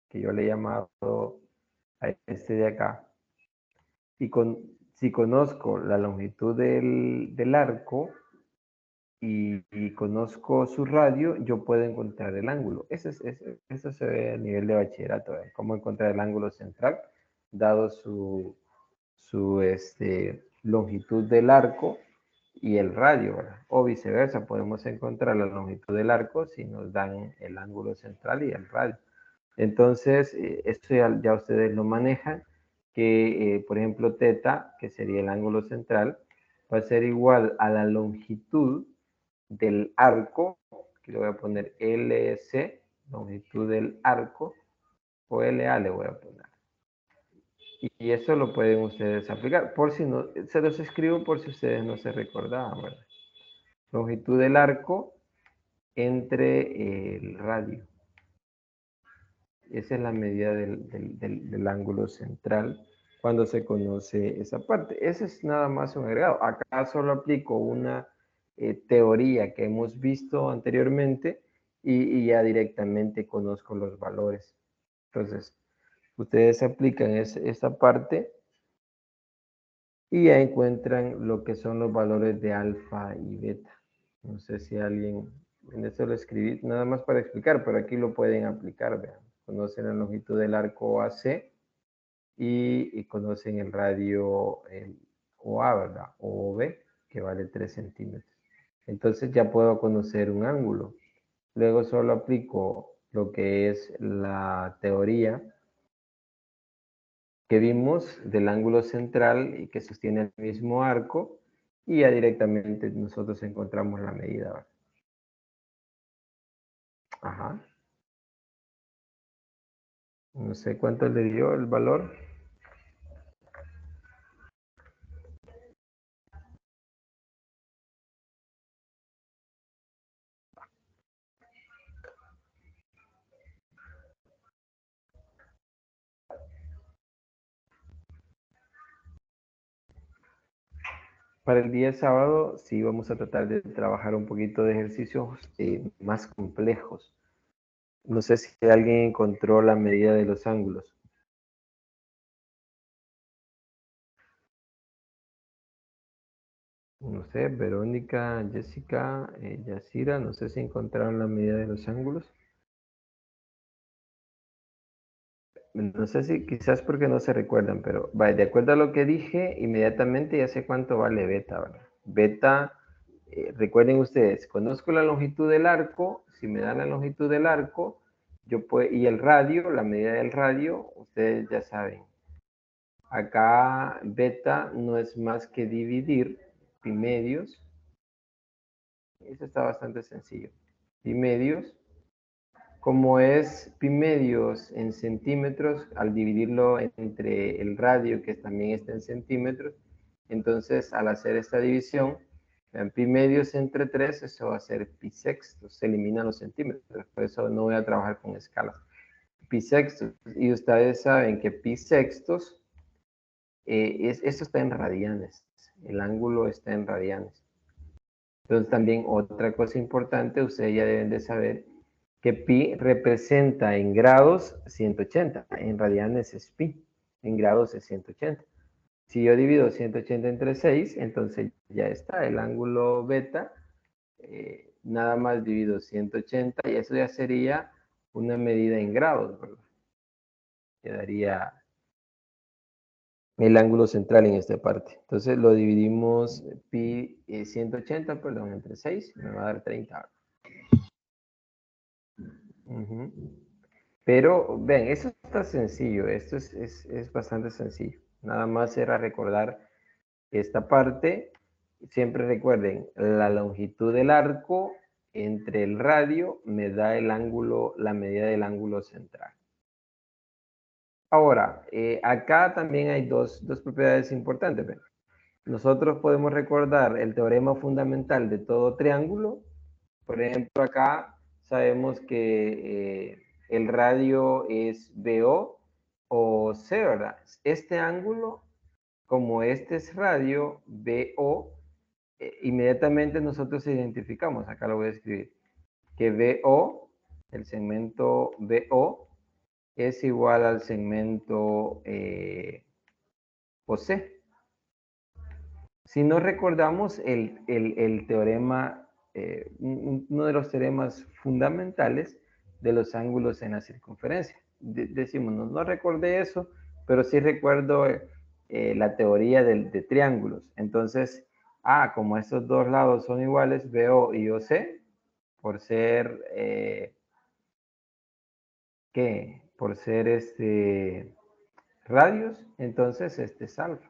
que yo le he llamado a este de acá, y si conozco la longitud del arco y conozco su radio, yo puedo encontrar el ángulo. Eso se ve a nivel de bachillerato, ¿eh? Cómo encontrar el ángulo central, dado su longitud del arco y el radio, ¿verdad? O viceversa, podemos encontrar la longitud del arco si nos dan el ángulo central y el radio. Entonces, esto ya ustedes lo manejan, que por ejemplo teta, que sería el ángulo central, va a ser igual a la longitud del arco, que le voy a poner LC, longitud del arco, o LA le voy a poner. Y eso lo pueden ustedes aplicar, por si no, se los escribo por si ustedes no se recordaban, ¿verdad? Longitud del arco entre el radio. Esa es la medida del ángulo central cuando se conoce esa parte. Ese es nada más un agregado. Acá solo aplico una teoría que hemos visto anteriormente y ya directamente conozco los valores. Entonces, ustedes aplican esta parte y ya encuentran lo que son los valores de alfa y beta. No sé si alguien, en esto lo escribí nada más para explicar, pero aquí lo pueden aplicar, vean. Conocen la longitud del arco AC y conocen el radio el OA, ¿verdad? OB, que vale 3 centímetros. Entonces ya puedo conocer un ángulo. Luego solo aplico lo que es la teoría que vimos del ángulo central y que sostiene el mismo arco y ya directamente nosotros encontramos la medida, ¿verdad? Ajá. No sé cuánto le dio el valor. Para el día sábado sí vamos a tratar de trabajar un poquito de ejercicios más complejos. No sé si alguien encontró la medida de los ángulos. No sé, Verónica, Jessica, Yacira, no sé si encontraron la medida de los ángulos. No sé si quizás porque no se recuerdan, pero vale, de acuerdo a lo que dije, inmediatamente ya sé cuánto vale beta, ¿verdad? Beta, recuerden ustedes, conozco la longitud del arco, si me dan la longitud del arco, yo puedo, y el radio, la medida del radio, ustedes ya saben. Acá beta no es más que dividir pi medios. Eso está bastante sencillo. Pi medios, como es pi medios en centímetros, al dividirlo entre el radio, que también está en centímetros, entonces al hacer esta división, pi medios entre 3, eso va a ser pi sextos, se eliminan los centímetros, por eso no voy a trabajar con escalas. Pi sextos, y ustedes saben que pi sextos, esto está en radianes, el ángulo está en radianes. Entonces también otra cosa importante, ustedes ya deben de saber que pi representa en grados 180, en radianes es pi, en grados es 180. Si yo divido 180 entre 6, entonces ya está, el ángulo beta, nada más divido 180 y eso ya sería una medida en grados, ¿verdad? Quedaría el ángulo central en esta parte. Entonces lo dividimos pi 180, perdón, entre 6, me va a dar 30. Pero ven, eso está sencillo, esto es bastante sencillo. Nada más era recordar esta parte. Siempre recuerden, la longitud del arco entre el radio me da el ángulo, la medida del ángulo central. Ahora, acá también hay dos propiedades importantes. ¿Ven? Nosotros podemos recordar el teorema fundamental de todo triángulo. Por ejemplo, acá sabemos que el radio es BO o C, ¿verdad? Este ángulo, como este es radio, BO, inmediatamente nosotros identificamos, acá lo voy a escribir, que BO, el segmento BO, es igual al segmento OC. Si no recordamos el teorema, uno de los teoremas fundamentales de los ángulos en la circunferencia. Decimos, no recordé eso, pero sí recuerdo la teoría de triángulos. Entonces, como estos dos lados son iguales, BO y OC, por ser, por ser radios, entonces este es alfa.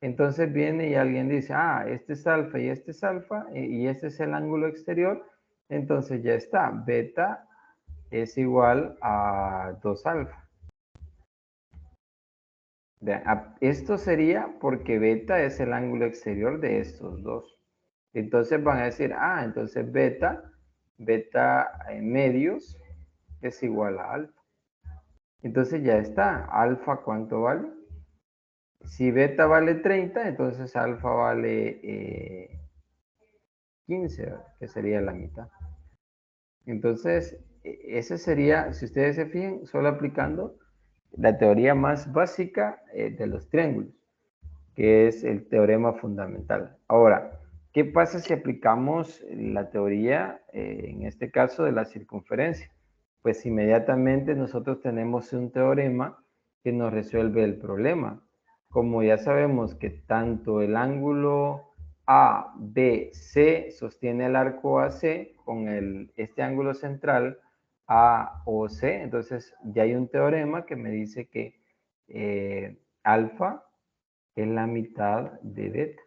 Entonces viene y alguien dice, este es alfa y este es alfa, y este es el ángulo exterior, entonces ya está, beta es igual a 2 alfa. Vean, esto sería porque beta es el ángulo exterior de estos dos. Entonces van a decir, entonces beta medios es igual a alfa. Entonces ya está, alfa ¿cuánto vale? Si beta vale 30, entonces alfa vale 15, que sería la mitad. Entonces, ese sería, si ustedes se fijan, solo aplicando la teoría más básica de los triángulos, que es el teorema fundamental. Ahora, ¿qué pasa si aplicamos la teoría, en este caso, de la circunferencia? Pues inmediatamente nosotros tenemos un teorema que nos resuelve el problema. Como ya sabemos que tanto el ángulo ABC sostiene el arco AC con este ángulo central AOC, entonces ya hay un teorema que me dice que alfa es la mitad de beta.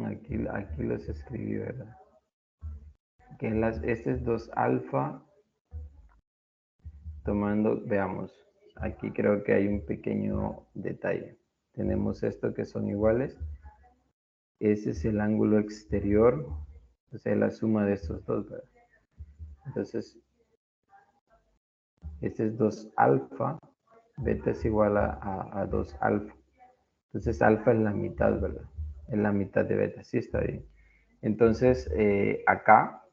Aquí los escribí, ¿verdad? Que este es 2 alfa, tomando, veamos, aquí creo que hay un pequeño detalle. Tenemos esto que son iguales. Ese es el ángulo exterior, o sea, la suma de estos dos, ¿verdad? Entonces, este es 2 alfa, beta es igual a 2 alfa. Entonces, alfa es la mitad, ¿verdad? Es la mitad de beta, sí está bien. Entonces, acá,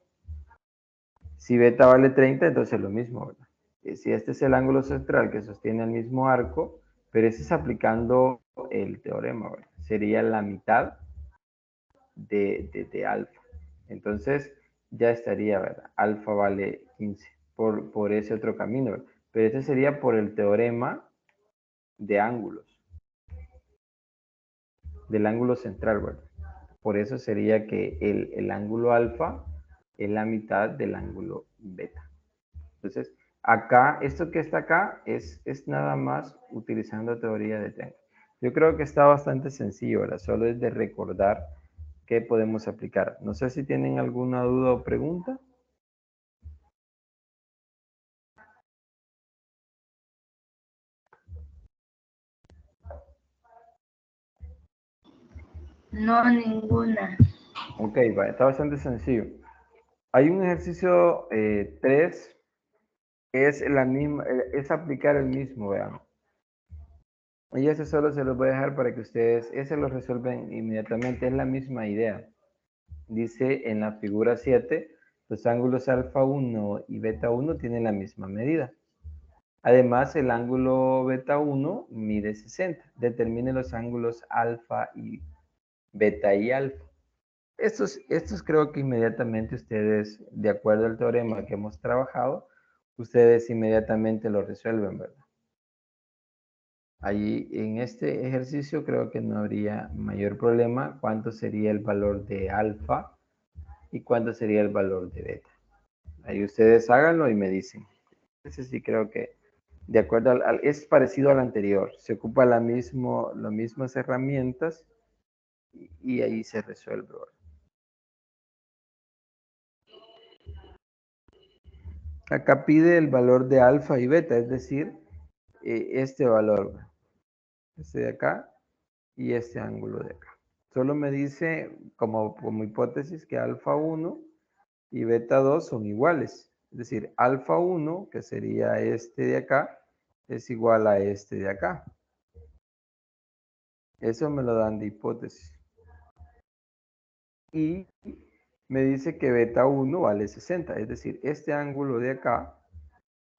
si beta vale 30, entonces es lo mismo, ¿verdad? Si este es el ángulo central que sostiene el mismo arco, pero este es aplicando el teorema, ¿verdad? Sería la mitad de alfa. Entonces, ya estaría, ¿verdad? Alfa vale 15 por ese otro camino, ¿verdad? Pero este sería por el teorema de ángulos, del ángulo central, ¿verdad? Por eso sería que el ángulo alfa es la mitad del ángulo beta. Entonces, acá, esto que está acá es nada más utilizando teoría de triángulos. Yo creo que está bastante sencillo, ¿verdad? Solo es de recordar qué podemos aplicar. No sé si tienen alguna duda o pregunta. No, ninguna. Ok, va, está bastante sencillo. Hay un ejercicio 3, es la misma, es aplicar el mismo, vean. Y ese solo se los voy a dejar para que ustedes, ese lo resuelven inmediatamente, es la misma idea. Dice en la figura 7, los ángulos alfa 1 y beta 1 tienen la misma medida. Además, el ángulo beta 1 mide 60. Determine los ángulos alfa y beta y alfa. Estos creo que inmediatamente ustedes, de acuerdo al teorema que hemos trabajado, ustedes inmediatamente lo resuelven, ¿verdad? Ahí en este ejercicio creo que no habría mayor problema. ¿Cuánto sería el valor de alfa y cuánto sería el valor de beta? Ahí ustedes háganlo y me dicen. Ese sí creo que de acuerdo es parecido al anterior. Se ocupa las mismas herramientas y ahí se resuelve. Acá pide el valor de alfa y beta, es decir, este valor, este de acá y este ángulo de acá. Solo me dice como hipótesis que alfa 1 y beta 2 son iguales. Es decir, alfa 1, que sería este de acá, es igual a este de acá. Eso me lo dan de hipótesis. Y me dice que beta 1 vale 60. Es decir, este ángulo de acá,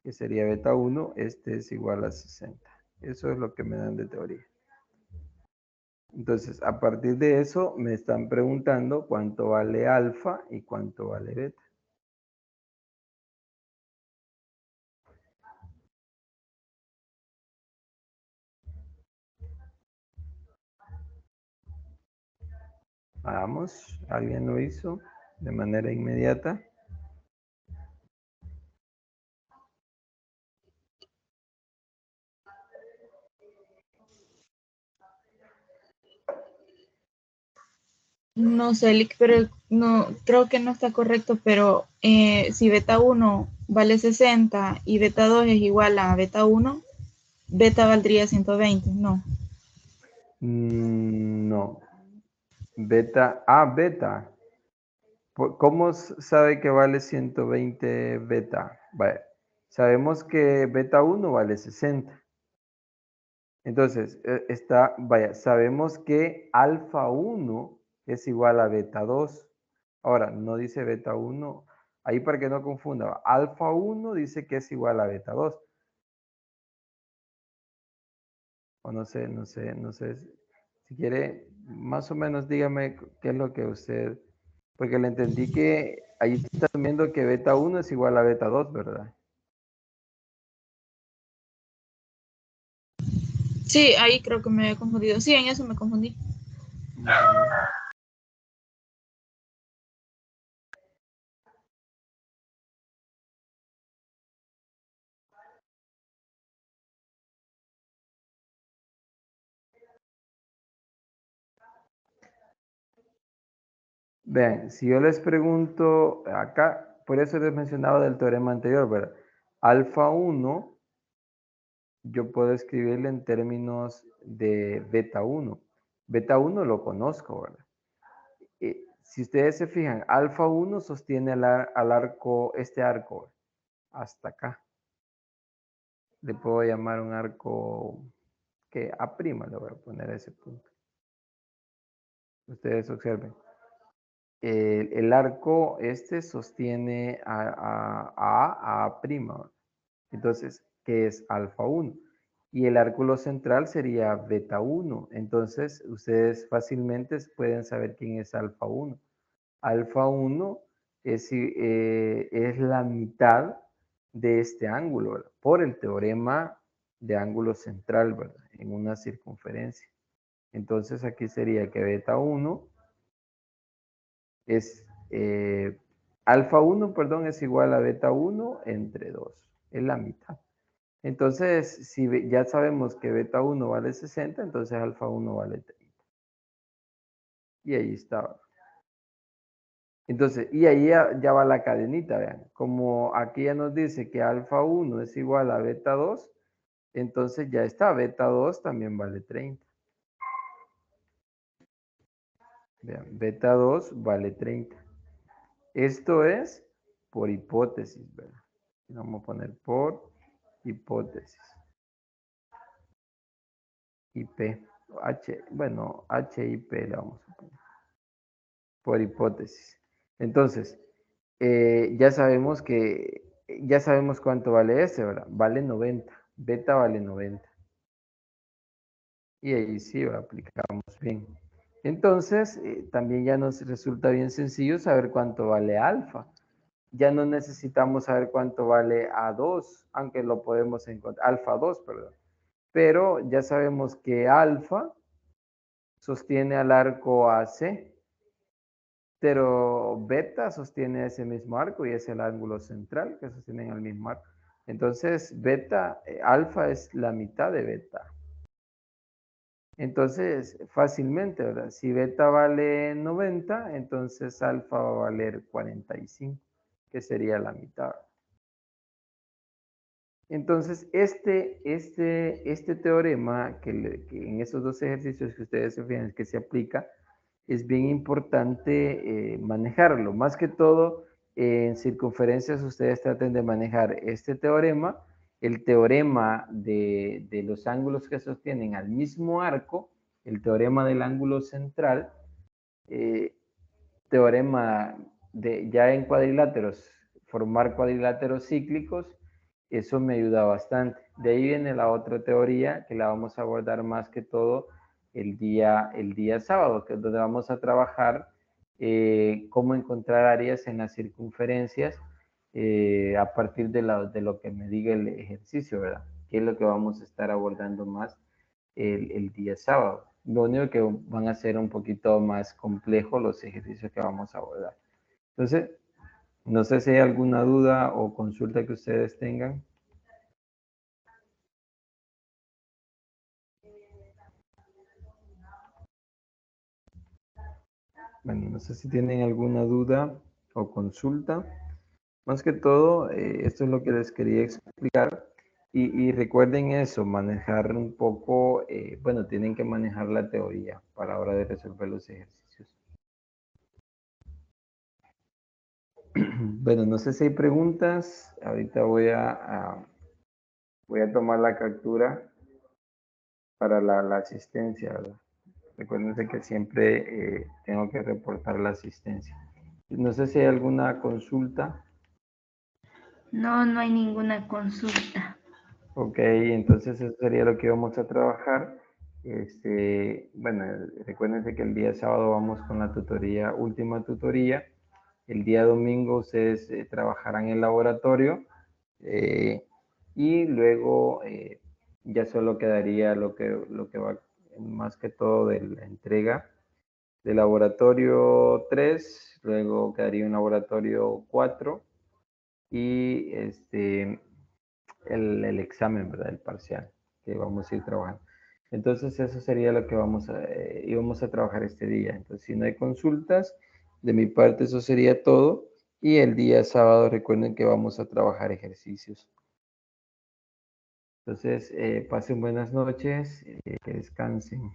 que sería beta 1, este es igual a 60. Eso es lo que me dan de teoría. Entonces, a partir de eso, me están preguntando cuánto vale alfa y cuánto vale beta. Vamos, ¿alguien lo hizo de manera inmediata? No sé, Lick, pero no, creo que no está correcto, pero si beta 1 vale 60 y beta 2 es igual a beta 1, beta valdría 120, ¿no? No. Beta, beta. ¿Cómo sabe que vale 120 beta? Vale. Sabemos que beta 1 vale 60. Entonces, vaya, sabemos que alfa 1 es igual a beta 2. Ahora, no dice beta 1, ahí para que no confunda, alfa 1 dice que es igual a beta 2. O no sé, si quiere, más o menos dígame qué es lo que usted, porque le entendí que ahí está asumiendo que beta 1 es igual a beta 2, ¿verdad? Sí, ahí creo que me he confundido. Sí, en eso me confundí. Vean, si yo les pregunto acá, por eso les mencionaba del teorema anterior, ¿verdad? Alfa 1, yo puedo escribirle en términos de beta 1. Beta 1 lo conozco, ¿verdad? Si ustedes se fijan, alfa 1 sostiene al arco, este arco, hasta acá. Le puedo llamar un arco que A', le voy a poner a ese punto. Ustedes observen. El arco este sostiene a A'. Entonces, ¿qué es alfa 1? Y el árculo central sería beta 1. Entonces, ustedes fácilmente pueden saber quién es alfa 1. Alfa 1 es la mitad de este ángulo, ¿verdad? Por el teorema de ángulo central, ¿verdad? En una circunferencia. Entonces, aquí sería que beta 1 es, alfa 1, perdón, es igual a beta 1 entre 2. Es la mitad. Entonces, si ya sabemos que beta 1 vale 60, entonces alfa 1 vale 30. Y ahí está. Entonces, y ahí ya va la cadenita, vean. Como aquí ya nos dice que alfa 1 es igual a beta 2, entonces ya está, beta 2 también vale 30. Vean, beta 2 vale 30. Esto es por hipótesis, ¿verdad? Vamos a poner por hipótesis. IP. Bueno, HIP le vamos a poner. Por hipótesis. Entonces, ya sabemos cuánto vale este, ¿verdad? Vale 90. Beta vale 90. Y ahí sí aplicamos bien. Entonces, también ya nos resulta bien sencillo saber cuánto vale alfa. ya no necesitamos saber cuánto vale A2, aunque lo podemos encontrar, alfa 2, perdón. Pero ya sabemos que alfa sostiene al arco AC, pero beta sostiene ese mismo arco y es el ángulo central que sostienen al mismo arco. Entonces, beta, alfa es la mitad de beta. Entonces, fácilmente, ¿verdad? Si beta vale 90, entonces alfa va a valer 45, que sería la mitad. Entonces, este teorema, que en esos dos ejercicios que ustedes se fijan que se aplica, es bien importante manejarlo. Más que todo, en circunferencias ustedes traten de manejar este teorema, el teorema de los ángulos que sostienen al mismo arco, el teorema del ángulo central, teorema de ya en cuadriláteros, formar cuadriláteros cíclicos, eso me ayuda bastante. De ahí viene la otra teoría que la vamos a abordar más que todo el día sábado, que es donde vamos a trabajar cómo encontrar áreas en las circunferencias a partir de lo que me diga el ejercicio, ¿verdad? Que es lo que vamos a estar abordando más el día sábado. Lo único que van a ser un poquito más complejos los ejercicios que vamos a abordar. Entonces, no sé si hay alguna duda o consulta que ustedes tengan. Bueno, no sé si tienen alguna duda o consulta. Más que todo, esto es lo que les quería explicar. Y recuerden eso, manejar un poco, bueno, tienen que manejar la teoría para la hora de resolver los ejercicios. Bueno, no sé si hay preguntas. Ahorita voy a tomar la captura para la asistencia, ¿verdad? Recuérdense que siempre tengo que reportar la asistencia. No sé si hay alguna consulta. No, no hay ninguna consulta. Ok, entonces eso sería lo que vamos a trabajar. Bueno, recuérdense que el día sábado vamos con la tutoría, última tutoría. El día domingo ustedes trabajarán en laboratorio y luego ya solo quedaría lo que va más que todo de la entrega de laboratorio 3, luego quedaría un laboratorio 4 y el examen, ¿verdad? El parcial que vamos a ir trabajando. Entonces eso sería lo que íbamos a trabajar este día. Entonces si no hay consultas, de mi parte eso sería todo. Y el día sábado recuerden que vamos a trabajar ejercicios. Entonces pasen buenas noches, que descansen.